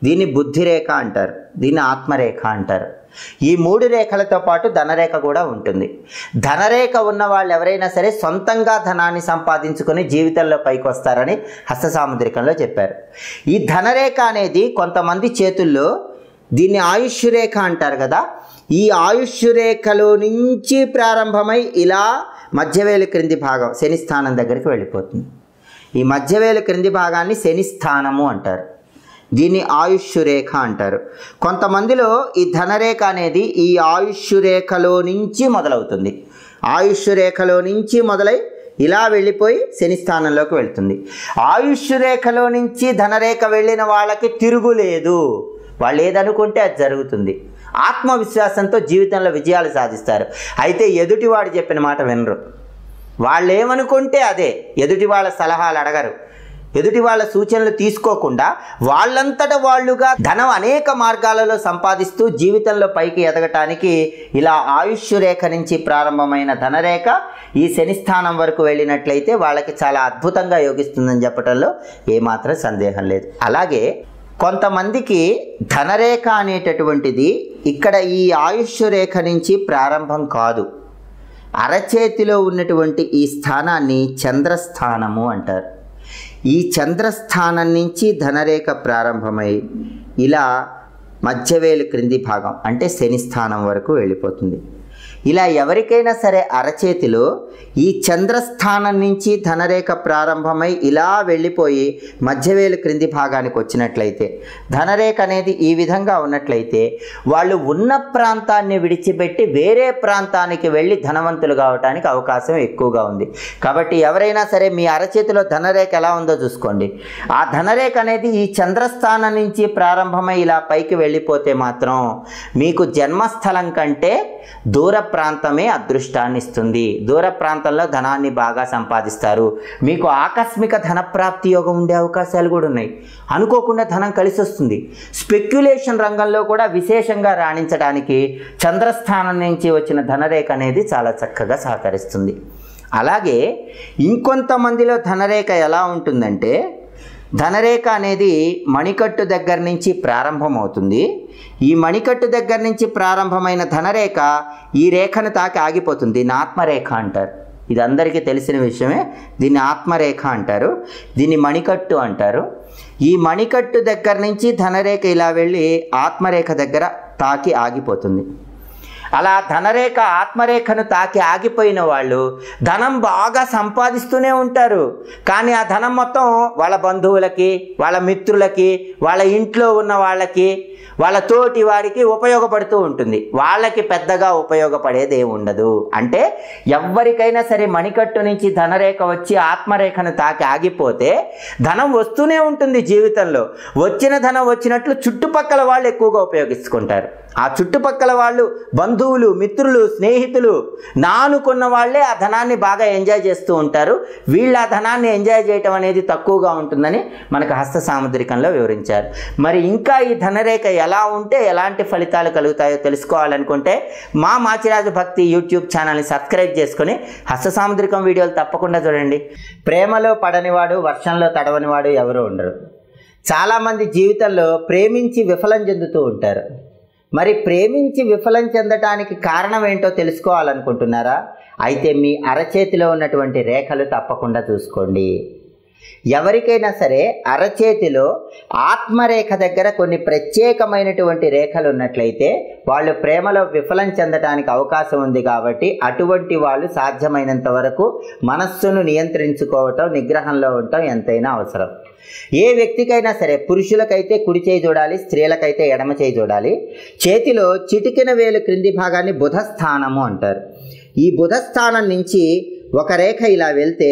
దీన్ని బుద్ధి రేఖ అంటారు, దీన్ని ఆత్మరేఖ అంటారు. ఈ 3 రేఖలతో పాటు ధనరేఖ కూడా ఉంటుంది. ధనరేఖ ఉన్న వాళ్ళు ఎవరైనా సరే సొంతంగా ధనాన్ని సంపాదించుకొని జీవితంలో పైకి వస్తారని హస్త సాముద్రికంలో చెప్పారు. ఈ ధనరేఖ అనేది కొంతమంది చేతుల్లో, దీన్ని ఆయుష్ రేఖ అంటారు కదా, ఈ ఆయుష్ రేఖలో నుంచి ప్రారంభమై ఇలా మధ్యవేలు క్రింది భాగం శని స్థానం దగ్గరికి వెళ్ళిపోతుంది. ఈ మధ్యవేలు క్రింది భాగాన్ని శని స్థానము అంటారు, దీన్ని ఆయుష్ రేఖ అంటారు. కొంతమందిలో ఈ ధనరేఖ అనేది ఈ ఆయుష్ రేఖలో నుంచి మొదలవుతుంది. ఆయుష్ రేఖలో నుంచి మొదలై ఇలా వెళ్ళిపోయి శని స్థానంలోకి వెళ్తుంది. ఆయుష్ రేఖలో నుంచి ధనరేఖ వెళ్ళిన వాళ్ళకి తిరుగులేదు. వాళ్ళు ఏదనుకుంటే అది జరుగుతుంది. ఆత్మవిశ్వాసంతో జీవితంలో విజయాలు సాధిస్తారు. అయితే ఎదుటివాడు చెప్పిన మాట వినరు. వాళ్ళు ఏమనుకుంటే అదే, ఎదుటి వాళ్ళ సలహాలు అడగరు, ఎదుటి వాళ్ళ సూచనలు తీసుకోకుండా వాళ్ళంతట వాళ్ళుగా ధనం అనేక మార్గాలలో సంపాదిస్తూ జీవితంలో పైకి ఎదగటానికి ఇలా ఆయుష్ రేఖ నుంచి ప్రారంభమైన ధనరేఖ ఈ శని స్థానం వరకు వెళ్ళినట్లయితే వాళ్ళకి చాలా అద్భుతంగా యోగిస్తుందని చెప్పడంలో ఏమాత్రం సందేహం లేదు. అలాగే కొంతమందికి ధనరేఖ అనేటటువంటిది ఇక్కడ ఈ ఆయుష్ రేఖ నుంచి ప్రారంభం కాదు. అరచేతిలో ఉన్నటువంటి ఈ స్థానాన్ని చంద్రస్థానము అంటారు. ఈ చంద్రస్థానం నుంచి ధనరేఖ ప్రారంభమై ఇలా మధ్యవేలు క్రింది భాగం అంటే శని స్థానం వరకు వెళ్ళిపోతుంది. ఇలా ఎవరికైనా సరే అరచేతిలో ఈ చంద్రస్థానం నుంచి ధనరేఖ ప్రారంభమై ఇలా వెళ్ళిపోయి మధ్యవేలు క్రింది భాగానికి వచ్చినట్లయితే, ధనరేఖ అనేది ఈ విధంగా ఉన్నట్లయితే వాళ్ళు ఉన్న ప్రాంతాన్ని విడిచిపెట్టి వేరే ప్రాంతానికి వెళ్ళి ధనవంతులు కావడానికి అవకాశం ఎక్కువగా ఉంది. కాబట్టి ఎవరైనా సరే మీ అరచేతిలో ధనరేఖ ఎలా ఉందో చూసుకోండి. ఆ ధనరేఖ అనేది ఈ చంద్రస్థానం నుంచి ప్రారంభమై ఇలా పైకి వెళ్ళిపోతే మాత్రం మీకు జన్మస్థలం కంటే దూర ప్రాంతమే అదృష్టాన్ని ఇస్తుంది. దూర ప్రాంతంలో ధనాన్ని బాగా సంపాదిస్తారు. మీకు ఆకస్మిక ధనప్రాప్తి యోగం ఉండే అవకాశాలు కూడా ఉన్నాయి. అనుకోకుండా ధనం కలిసి వస్తుంది. స్పెక్యులేషన్ రంగంలో కూడా విశేషంగా రాణించడానికి చంద్రస్థానం నుంచి వచ్చిన ధనరేఖ అనేది చాలా చక్కగా సహకరిస్తుంది. అలాగే ఇంకొంతమందిలో ధనరేఖ ఎలా ఉంటుందంటే, ధనరేఖ అనేది మణికట్టు దగ్గర నుంచి ప్రారంభమవుతుంది. ఈ మణికట్టు దగ్గర నుంచి ప్రారంభమైన ధనరేఖ ఈ రేఖను తాకి ఆగిపోతుంది. దీన్ని ఆత్మరేఖ అంటారు. ఇది అందరికీ తెలిసిన విషయమే. దీన్ని ఆత్మరేఖ అంటారు, దీన్ని మణికట్టు అంటారు. ఈ మణికట్టు దగ్గర నుంచి ధనరేఖ ఇలా వెళ్ళి ఆత్మరేఖ దగ్గర తాకి ఆగిపోతుంది. అలా ధనరేఖ ఆత్మరేఖను తాకి ఆగిపోయిన వాళ్ళు ధనం బాగా సంపాదిస్తూనే ఉంటారు. కానీ ఆ ధనం మొత్తం వాళ్ళ బంధువులకి, వాళ్ళ మిత్రులకి, వాళ్ళ ఇంట్లో ఉన్న వాళ్ళకి, వాళ్ళ తోటి వారికి ఉపయోగపడుతూ ఉంటుంది. వాళ్ళకి పెద్దగా ఉపయోగపడేది ఏమి ఉండదు. అంటే ఎవరికైనా సరే మణికట్టు నుంచి ధనరేఖ వచ్చి ఆత్మరేఖను తాకి ఆగిపోతే ధనం వస్తూనే ఉంటుంది జీవితంలో. వచ్చిన ధనం వచ్చినట్లు చుట్టుపక్కల వాళ్ళు ఎక్కువగా ఉపయోగించుకుంటారు. ఆ చుట్టుపక్కల వాళ్ళు బంధువులు, మిత్రులు, స్నేహితులు, నానుకున్న వాళ్ళే ఆ ధనాన్ని బాగా ఎంజాయ్ చేస్తూ ఉంటారు. వీళ్ళు ఆ ధనాన్ని ఎంజాయ్ చేయటం అనేది తక్కువగా ఉంటుందని మనకు హస్త సాముద్రికంలో వివరించారు. మరి ఇంకా ఈ ధనరేఖ ఎలా ఉంటే ఎలాంటి ఫలితాలు కలుగుతాయో తెలుసుకోవాలనుకుంటే మా మాచిరాజు భక్తి యూట్యూబ్ ఛానల్ని సబ్స్క్రైబ్ చేసుకొని హస్త సాముద్రికం వీడియోలు తప్పకుండా చూడండి. ప్రేమలో పడనివాడు, వర్షంలో తడవనివాడు ఎవరు ఉండరు. చాలామంది జీవితంలో ప్రేమించి విఫలం చెందుతూ ఉంటారు. మరి ప్రేమించి విఫలం చెందటానికి కారణం ఏంటో తెలుసుకోవాలనుకుంటున్నారా? అయితే మీ అరచేతిలో ఉన్నటువంటి రేఖలు తప్పకుండా చూసుకోండి. ఎవరికైనా సరే అరచేతిలో ఆత్మరేఖ దగ్గర కొన్ని ప్రత్యేకమైనటువంటి రేఖలు ఉన్నట్లయితే వాళ్ళు ప్రేమలో విఫలం చెందడానికి అవకాశం ఉంది. కాబట్టి అటువంటి వాళ్ళు సాధ్యమైనంత వరకు మనస్సును నియంత్రించుకోవటం, నిగ్రహంలో ఉండటం ఎంతైనా అవసరం. ఏ వ్యక్తికైనా సరే, పురుషులకైతే కుడి చేయి చూడాలి, స్త్రీలకైతే ఎడమ చేయి చూడాలి. చేతిలో చిటికెన వేలు క్రింది భాగాన్ని బుధస్థానము అంటారు. ఈ బుధస్థానం నుంచి ఒక రేఖ ఇలా వెళ్తే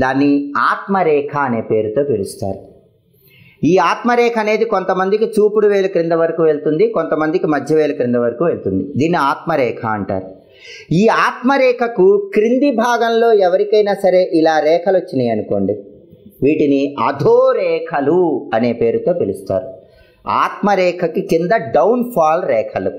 దాన్ని ఆత్మరేఖ అనే పేరుతో పిలుస్తారు. ఈ ఆత్మరేఖ అనేది కొంతమందికి చూపుడు వేలు క్రింద వరకు వెళ్తుంది, కొంతమందికి మధ్య వేలు క్రింద వరకు వెళ్తుంది. దీన్ని ఆత్మరేఖ అంటారు. ఈ ఆత్మరేఖకు క్రింది భాగంలో ఎవరికైనా సరే ఇలా రేఖలు వచ్చినాయి అనుకోండి, వీటిని అధోరేఖలు అనే పేరుతో పిలుస్తారు. ఆత్మరేఖకి కింద డౌన్ ఫాల్ రేఖలు,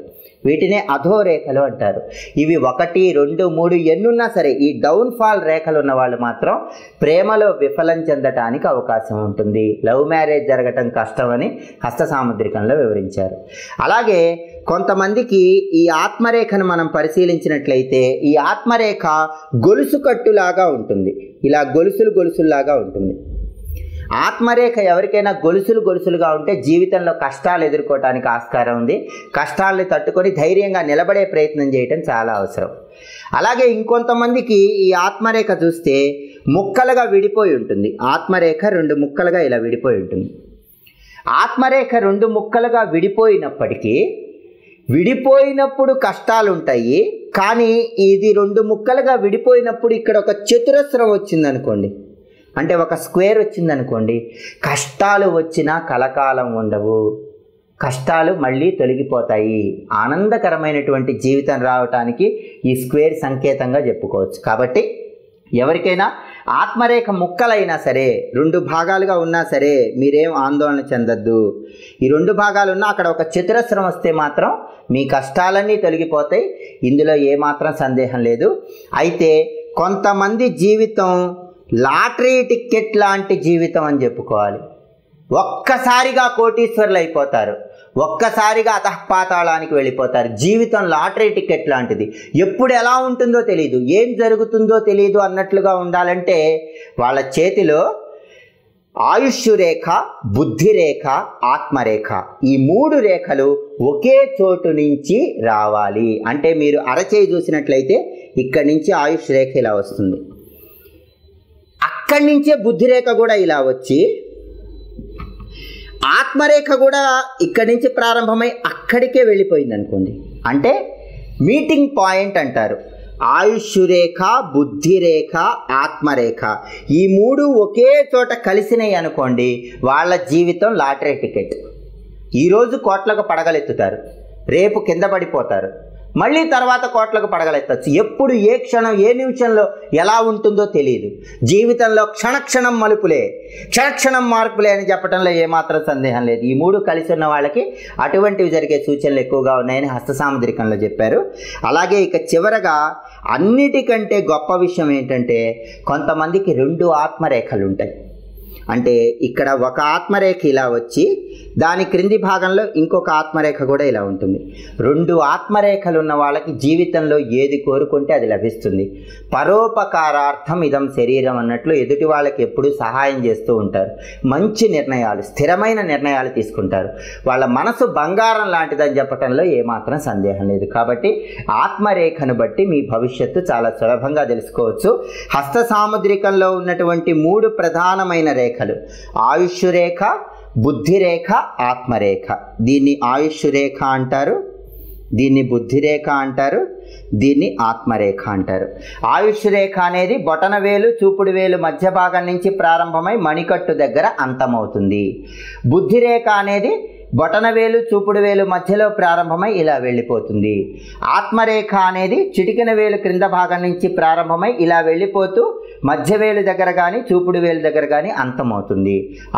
వీటినే అధోరేఖలు అంటారు. ఇవి 1, 2, 3 ఎన్నున్నా సరే ఈ డౌన్ ఫాల్ రేఖలు ఉన్న వాళ్ళు మాత్రం ప్రేమలో విఫలం చెందటానికి అవకాశం ఉంటుంది. లవ్ మ్యారేజ్ జరగటం కష్టమని హస్త సాముద్రికంలో వివరించారు. అలాగే కొంతమందికి ఈ ఆత్మరేఖను మనం పరిశీలించినట్లయితే ఈ ఆత్మరేఖ గొలుసు కట్టులాగా ఉంటుంది, ఇలా గొలుసులుగా ఉంటుంది. ఆత్మరేఖ ఎవరికైనా గొలుసులుగా ఉంటే జీవితంలో కష్టాలు ఎదుర్కోవటానికి ఆస్కారం ఉంది. కష్టాలని తట్టుకొని ధైర్యంగా నిలబడే ప్రయత్నం చేయటం చాలా అవసరం. అలాగే ఇంకొంతమందికి ఈ ఆత్మరేఖ చూస్తే ముక్కలుగా విడిపోయి ఉంటుంది. ఆత్మరేఖ 2 ముక్కలుగా ఇలా విడిపోయి ఉంటుంది. ఆత్మరేఖ 2 ముక్కలుగా విడిపోయినప్పుడు కష్టాలు ఉంటాయి. కానీ ఇది 2 ముక్కలుగా విడిపోయినప్పుడు ఇక్కడ ఒక చతురస్రం వచ్చిందనుకోండి, అంటే ఒక స్క్వేర్ వచ్చిందనుకోండి, కష్టాలు వచ్చినా కలకాలం ఉండవు, కష్టాలు మళ్ళీ తొలగిపోతాయి. ఆనందకరమైనటువంటి జీవితం రావటానికి ఈ స్క్వేర్ సంకేతంగా చెప్పుకోవచ్చు. కాబట్టి ఎవరికైనా ఆత్మరేఖ ముక్కలైనా సరే 2 భాగాలుగా ఉన్నా సరే మీరేం ఆందోళన చెందొద్దు. ఈ 2 భాగాలు ఉన్నా అక్కడ ఒక చతురస్రం వస్తే మాత్రం మీ కష్టాలన్నీ తొలగిపోతాయి. ఇందులో ఏమాత్రం సందేహం లేదు. అయితే కొంతమంది జీవితం లాటరీ టికెట్ లాంటి జీవితం అని చెప్పుకోవాలి. ఒక్కసారిగా కోటీశ్వరులు అయిపోతారు, ఒక్కసారిగా అధఃపాతాళానికి వెళ్ళిపోతారు. జీవితం లాటరీ టికెట్ లాంటిది. ఎప్పుడు ఎలా ఉంటుందో తెలియదు, ఏం జరుగుతుందో తెలియదు అన్నట్లుగా ఉండాలంటే వాళ్ళ చేతిలో ఆయుష్ రేఖ, బుద్ధి రేఖ, ఆత్మరేఖ ఈ 3 రేఖలు ఒకే చోటు నుంచి రావాలి. అంటే మీరు అరచేయి చూసినట్లయితే ఇక్కడి నుంచి ఆయుష్ రేఖ ఇలా వస్తుంది, అక్కడి నుంచే బుద్ధిరేఖ కూడా ఇలా వచ్చి ఆత్మరేఖ కూడా ఇక్కడి నుంచి ప్రారంభమై అక్కడికే వెళ్ళిపోయింది అనుకోండి. అంటే మీటింగ్ పాయింట్ అంటారు. ఆయుష్ రేఖ, బుద్ధిరేఖ, ఆత్మరేఖ ఈ 3 ఒకే చోట కలిసినాయి అనుకోండి, వాళ్ళ జీవితం లాటరీ టికెట్. ఈరోజు కోట్లకు పడగలెత్తుతారు, రేపు కింద పడిపోతారు, మళ్ళీ తర్వాత కోట్లకు పడగలెత్తచ్చు. ఎప్పుడు ఏ క్షణం ఏ నిమిషంలో ఎలా ఉంటుందో తెలియదు. జీవితంలో క్షణక్షణం మలుపులే, క్షణక్షణం మార్పులే అని చెప్పడంలో ఏమాత్రం సందేహం లేదు. ఈ 3 కలిసి ఉన్న వాళ్ళకి అటువంటివి జరిగే సూచనలు ఎక్కువగా ఉన్నాయని హస్త సాముద్రికంలో చెప్పారు. అలాగే ఇక చివరగా అన్నిటికంటే గొప్ప విషయం ఏంటంటే కొంతమందికి 2 ఆత్మరేఖలు ఉంటాయి. అంటే ఇక్కడ ఒక ఆత్మరేఖ ఇలా వచ్చి దాని క్రింది భాగంలో ఇంకొక ఆత్మరేఖ కూడా ఇలా ఉంటుంది. 2 ఆత్మరేఖలు ఉన్న వాళ్ళకి జీవితంలో ఏది కోరుకుంటే అది లభిస్తుంది. పరోపకారార్థం ఇదం శరీరం అన్నట్లు ఎదుటి వాళ్ళకి ఎప్పుడూ సహాయం చేస్తూ ఉంటారు. మంచి నిర్ణయాలు, స్థిరమైన నిర్ణయాలు తీసుకుంటారు. వాళ్ళ మనసు బంగారం లాంటిదని చెప్పడంలో ఏమాత్రం సందేహం లేదు. కాబట్టి ఆత్మరేఖను బట్టి మీ భవిష్యత్తు చాలా సులభంగా తెలుసుకోవచ్చు. హస్త సాముద్రికంలో ఉన్నటువంటి 3 ప్రధానమైన రేఖలు ఆయుష్ రేఖ, బుద్ధిరేఖ, ఆత్మరేఖ. దీన్ని ఆయుష్ రేఖ అంటారు, దీన్ని బుద్ధిరేఖ అంటారు, దీన్ని ఆత్మరేఖ అంటారు. ఆయుష్ రేఖ అనేది బొటనవేలు చూపుడు వేలు మధ్య భాగం నుంచి ప్రారంభమై మణికట్టు దగ్గర అంతమవుతుంది. బుద్ధిరేఖ అనేది బొటనవేలు చూపుడు వేలు మధ్యలో ప్రారంభమై ఇలా వెళ్ళిపోతుంది. ఆత్మరేఖ అనేది చిటికెన వేలు క్రింద భాగం నుంచి ప్రారంభమై ఇలా వెళ్ళిపోతూ మధ్య వేలు దగ్గర కానీ చూపుడు వేలు దగ్గర కానీ అంతమవుతుంది.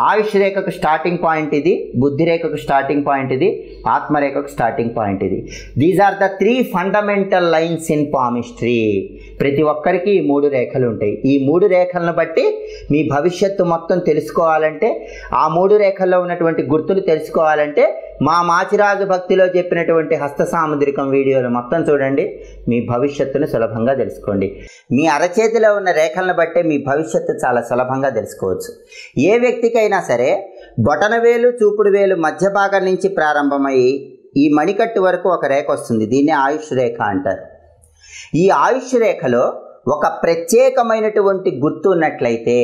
ఆయుష్ రేఖకు స్టార్టింగ్ పాయింట్ ఇది, బుద్ధి రేఖకు స్టార్టింగ్ పాయింట్ ఇది, ఆత్మరేఖకు స్టార్టింగ్ పాయింట్ ఇది. These are the 3 fundamental lines in palmistry. ప్రతి ఒక్కరికి ఈ 3 రేఖలు ఉంటాయి. ఈ 3 రేఖలను బట్టి మీ భవిష్యత్తు మొత్తం తెలుసుకోవాలంటే, ఆ 3 రేఖల్లో ఉన్నటువంటి గుర్తులు తెలుసుకోవాలంటే మా మాచిరాజు భక్తిలో చెప్పినటువంటి హస్త సాముద్రికం వీడియోలు మొత్తం చూడండి. మీ భవిష్యత్తును సులభంగా తెలుసుకోండి. మీ అరచేతిలో ఉన్న రేఖలను బట్టే మీ భవిష్యత్తు చాలా సులభంగా తెలుసుకోవచ్చు. ఏ వ్యక్తికైనా సరే బొటనవేలు చూపుడు వేలు మధ్య భాగం నుంచి ప్రారంభమై ఈ మణికట్టు వరకు ఒక రేఖ వస్తుంది. దీన్ని ఆయుష్ రేఖ అంటారు. ఈ ఆయుష్ రేఖలో ఒక ప్రత్యేకమైనటువంటి గుర్తు ఉన్నట్లయితే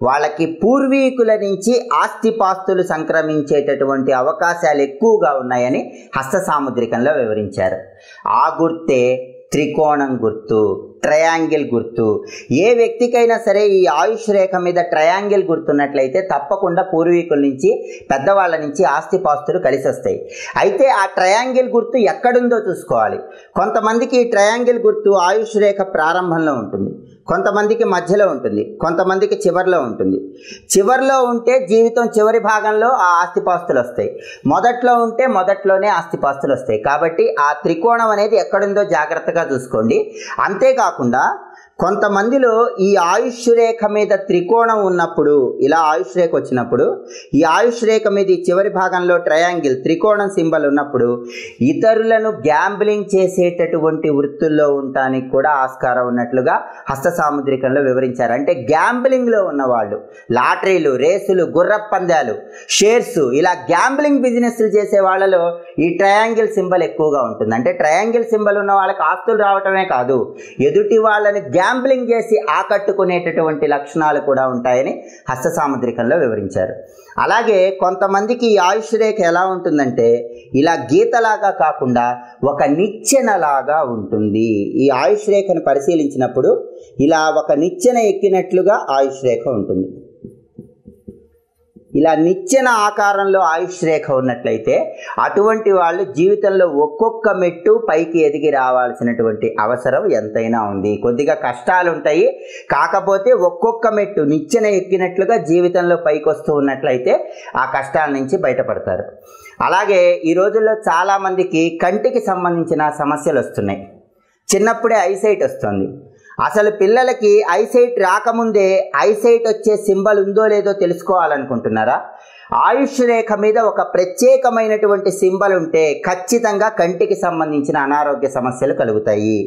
వాళ్ళకి పూర్వీకుల నుంచి ఆస్తిపాస్తులు సంక్రమించేటటువంటి అవకాశాలు ఎక్కువగా ఉన్నాయని హస్త సాముద్రికంలో వివరించారు. ఆ గుర్తే త్రికోణం గుర్తు, ట్రయాంగిల్ గుర్తు. ఏ వ్యక్తికైనా సరే ఈ ఆయుష్ రేఖ మీద ట్రయాంగిల్ గుర్తున్నట్లయితే తప్పకుండా పూర్వీకుల నుంచి, పెద్దవాళ్ళ నుంచి ఆస్తిపాస్తులు కలిసి వస్తాయి. అయితే ఆ ట్రయాంగిల్ గుర్తు ఎక్కడుందో చూసుకోవాలి. కొంతమందికి ఈ ట్రయాంగిల్ గుర్తు ఆయుష్ రేఖ ప్రారంభంలో ఉంటుంది, కొంతమందికి మధ్యలో ఉంటుంది, కొంతమందికి చివరిలో ఉంటుంది. చివరిలో ఉంటే జీవితం చివరి భాగంలో ఆ ఆస్తిపాస్తులు వస్తాయి, మొదట్లో ఉంటే మొదట్లోనే ఆస్తిపాస్తులు వస్తాయి. కాబట్టి ఆ త్రికోణం అనేది ఎక్కడుందో జాగ్రత్తగా చూసుకోండి. అంతేకాకుండా కొంతమందిలో ఈ ఆయుష్ రేఖ మీద త్రికోణం ఉన్నప్పుడు, ఇలా ఆయుష్ రేఖ వచ్చినప్పుడు, ఈ ఆయుష్ రేఖ మీద ఈ చివరి భాగంలో ట్రయాంగిల్ త్రికోణం సింబల్ ఉన్నప్పుడు ఇతరులను గ్యాంబ్లింగ్ చేసేటటువంటి వృత్తుల్లో ఉండటానికి కూడా ఆస్కారం ఉన్నట్లుగా హస్త సాముద్రికంలో వివరించారు. అంటే గ్యాంబ్లింగ్లో ఉన్నవాళ్ళు, లాటరీలు, రేసులు, గుర్రపు పందాలు, షేర్స్, ఇలా గ్యాంబ్లింగ్ బిజినెస్లు చేసే వాళ్ళలో ఈ ట్రయాంగిల్ సింబల్ ఎక్కువగా ఉంటుంది. అంటే ట్రయాంగిల్ సింబల్ ఉన్న వాళ్ళకి ఆస్తులు రావటమే కాదు, ఎదుటి వాళ్ళని గ్యాంబ్లింగ్ చేసి ఆకట్టుకునేటటువంటి లక్షణాలు కూడా ఉంటాయని హస్త సాముద్రికంలో వివరించారు. అలాగే కొంతమందికి ఈ ఆయుష్ రేఖ ఎలా ఉంటుందంటే ఇలా గీతలాగా కాకుండా ఒక నిచ్చెనలాగా ఉంటుంది. ఈ ఆయుష్ రేఖను పరిశీలించినప్పుడు ఇలా ఒక నిచ్చెన ఎక్కినట్లుగా ఆయుష్ రేఖ ఉంటుంది. ఇలా నిచ్చెన ఆకారంలో ఆయుష్ రేఖ ఉన్నట్లయితే అటువంటి వాళ్ళు జీవితంలో ఒక్కొక్క మెట్టు పైకి ఎదిగి రావాల్సినటువంటి అవసరం ఎంతైనా ఉంది. కొద్దిగా కష్టాలు ఉంటాయి, కాకపోతే ఒక్కొక్క మెట్టు నిచ్చెన ఎక్కినట్లుగా జీవితంలో పైకి వస్తూ ఉన్నట్లయితే ఆ కష్టాల నుంచి బయటపడతారు. అలాగే ఈ రోజుల్లో చాలామందికి కంటికి సంబంధించిన సమస్యలు వస్తున్నాయి. చిన్నప్పుడే ఐసైట్ వస్తుంది. అసలు పిల్లలకి ఐసైట్ రాకముందే ఐసైట్ వచ్చే సింబల్ ఉందో లేదో తెలుసుకోవాలనుకుంటున్నారా? ఆయుష్ రేఖ మీద ఒక ప్రత్యేకమైనటువంటి సింబల్ ఉంటే ఖచ్చితంగా కంటికి సంబంధించిన అనారోగ్య సమస్యలు కలుగుతాయి.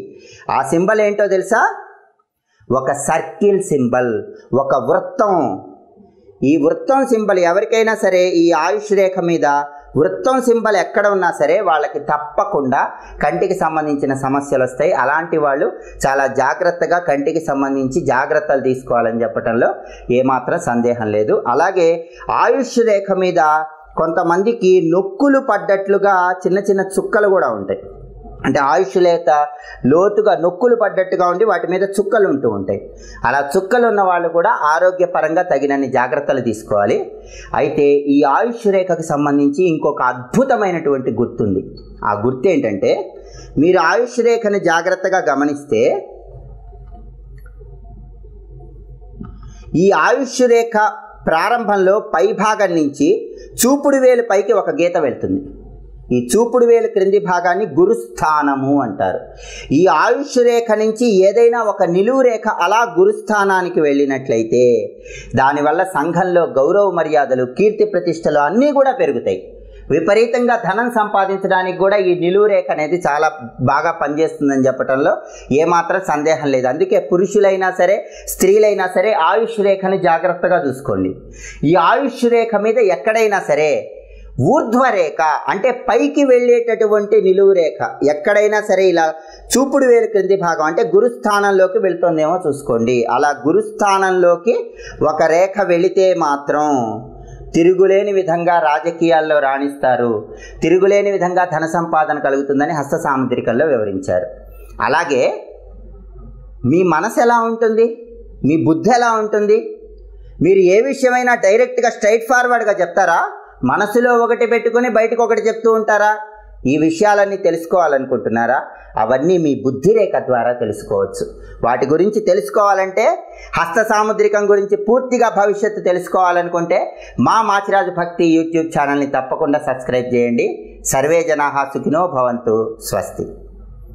ఆ సింబల్ ఏంటో తెలుసా? ఒక సర్కిల్ సింబల్, ఒక వృత్తం. ఈ వృత్తం సింబల్ ఎవరికైనా సరే ఈ ఆయుష్ రేఖ మీద వృత్తం సింబల్ ఎక్కడ ఉన్నా సరే వాళ్ళకి తప్పకుండా కంటికి సంబంధించిన సమస్యలు వస్తాయి. అలాంటి వాళ్ళు చాలా జాగ్రత్తగా కంటికి సంబంధించి జాగ్రత్తలు తీసుకోవాలని చెప్పడంలో ఏమాత్రం సందేహం లేదు. అలాగే ఆయుష్ రేఖ మీద కొంతమందికి నొక్కులు పడ్డట్లుగా చిన్న చిన్న చుక్కలు కూడా ఉంటాయి. అంటే ఆయుష్ రేఖ లోతుగా నొక్కులు పడ్డట్టుగా ఉండి వాటి మీద చుక్కలు ఉంటూ ఉంటాయి. అలా చుక్కలు ఉన్న వాళ్ళు కూడా ఆరోగ్యపరంగా తగినన్ని జాగ్రత్తలు తీసుకోవాలి. అయితే ఈ ఆయుష్ రేఖకు సంబంధించి ఇంకొక అద్భుతమైనటువంటి గుర్తుంది. ఆ గుర్తు ఏంటంటే, మీరు ఆయుష్ రేఖను జాగ్రత్తగా గమనిస్తే ఈ ఆయుష్ రేఖ ప్రారంభంలో పై భాగం నుంచి చూపుడు వేలు పైకి ఒక గీత వెళ్తుంది. ఈ చూపుడు వేలు క్రింది భాగాన్ని గురుస్థానము అంటారు. ఈ ఆయుష్ రేఖ నుంచి ఏదైనా ఒక నిలువు రేఖ అలా గురుస్థానానికి వెళ్ళినట్లయితే దానివల్ల సంఘంలో గౌరవ మర్యాదలు, కీర్తి ప్రతిష్టలు అన్నీ కూడా పెరుగుతాయి. విపరీతంగా ధనం సంపాదించడానికి కూడా ఈ నిలువు రేఖ అనేది చాలా బాగా పనిచేస్తుందని చెప్పడంలో ఏమాత్రం సందేహం లేదు. అందుకే పురుషులైనా సరే స్త్రీలైనా సరే ఆయుష్ రేఖను జాగ్రత్తగా చూసుకోండి. ఈ ఆయుష్ రేఖ మీద ఎక్కడైనా సరే ఊర్ధ్వరేఖ అంటే పైకి వెళ్ళేటటువంటి నిలువు రేఖ ఎక్కడైనా సరే ఇలా చూపుడు వేలు క్రింది భాగం అంటే గురుస్థానంలోకి వెళ్తుందేమో చూసుకోండి. అలా గురుస్థానంలోకి ఒక రేఖ వెళితే మాత్రం తిరుగులేని విధంగా రాజకీయాల్లో రాణిస్తారు, తిరుగులేని విధంగా ధన సంపాదన కలుగుతుందని హస్త సాముద్రికంలో వివరించారు. అలాగే మీ మనసు ఎలా ఉంటుంది, మీ బుద్ధి ఎలా ఉంటుంది? మీరు ఏ విషయమైనా డైరెక్ట్గా స్ట్రైట్ ఫార్వర్డ్గా చెప్తారా? మనసులో ఒకటి పెట్టుకుని బయటకు ఒకటి చెప్తూ ఉంటారా? ఈ విషయాలన్నీ తెలుసుకోవాలనుకుంటున్నారా? అవన్నీ మీ బుద్ధి రేఖ ద్వారా తెలుసుకోవచ్చు. వాటి గురించి తెలుసుకోవాలంటే, హస్త సాముద్రికం గురించి పూర్తిగా భవిష్యత్తు తెలుసుకోవాలనుకుంటే మా మాచిరాజు భక్తి యూట్యూబ్ ఛానల్ని తప్పకుండా సబ్స్క్రైబ్ చేయండి. సర్వే జనాః సుఖినో భవంతు. స్వస్తి.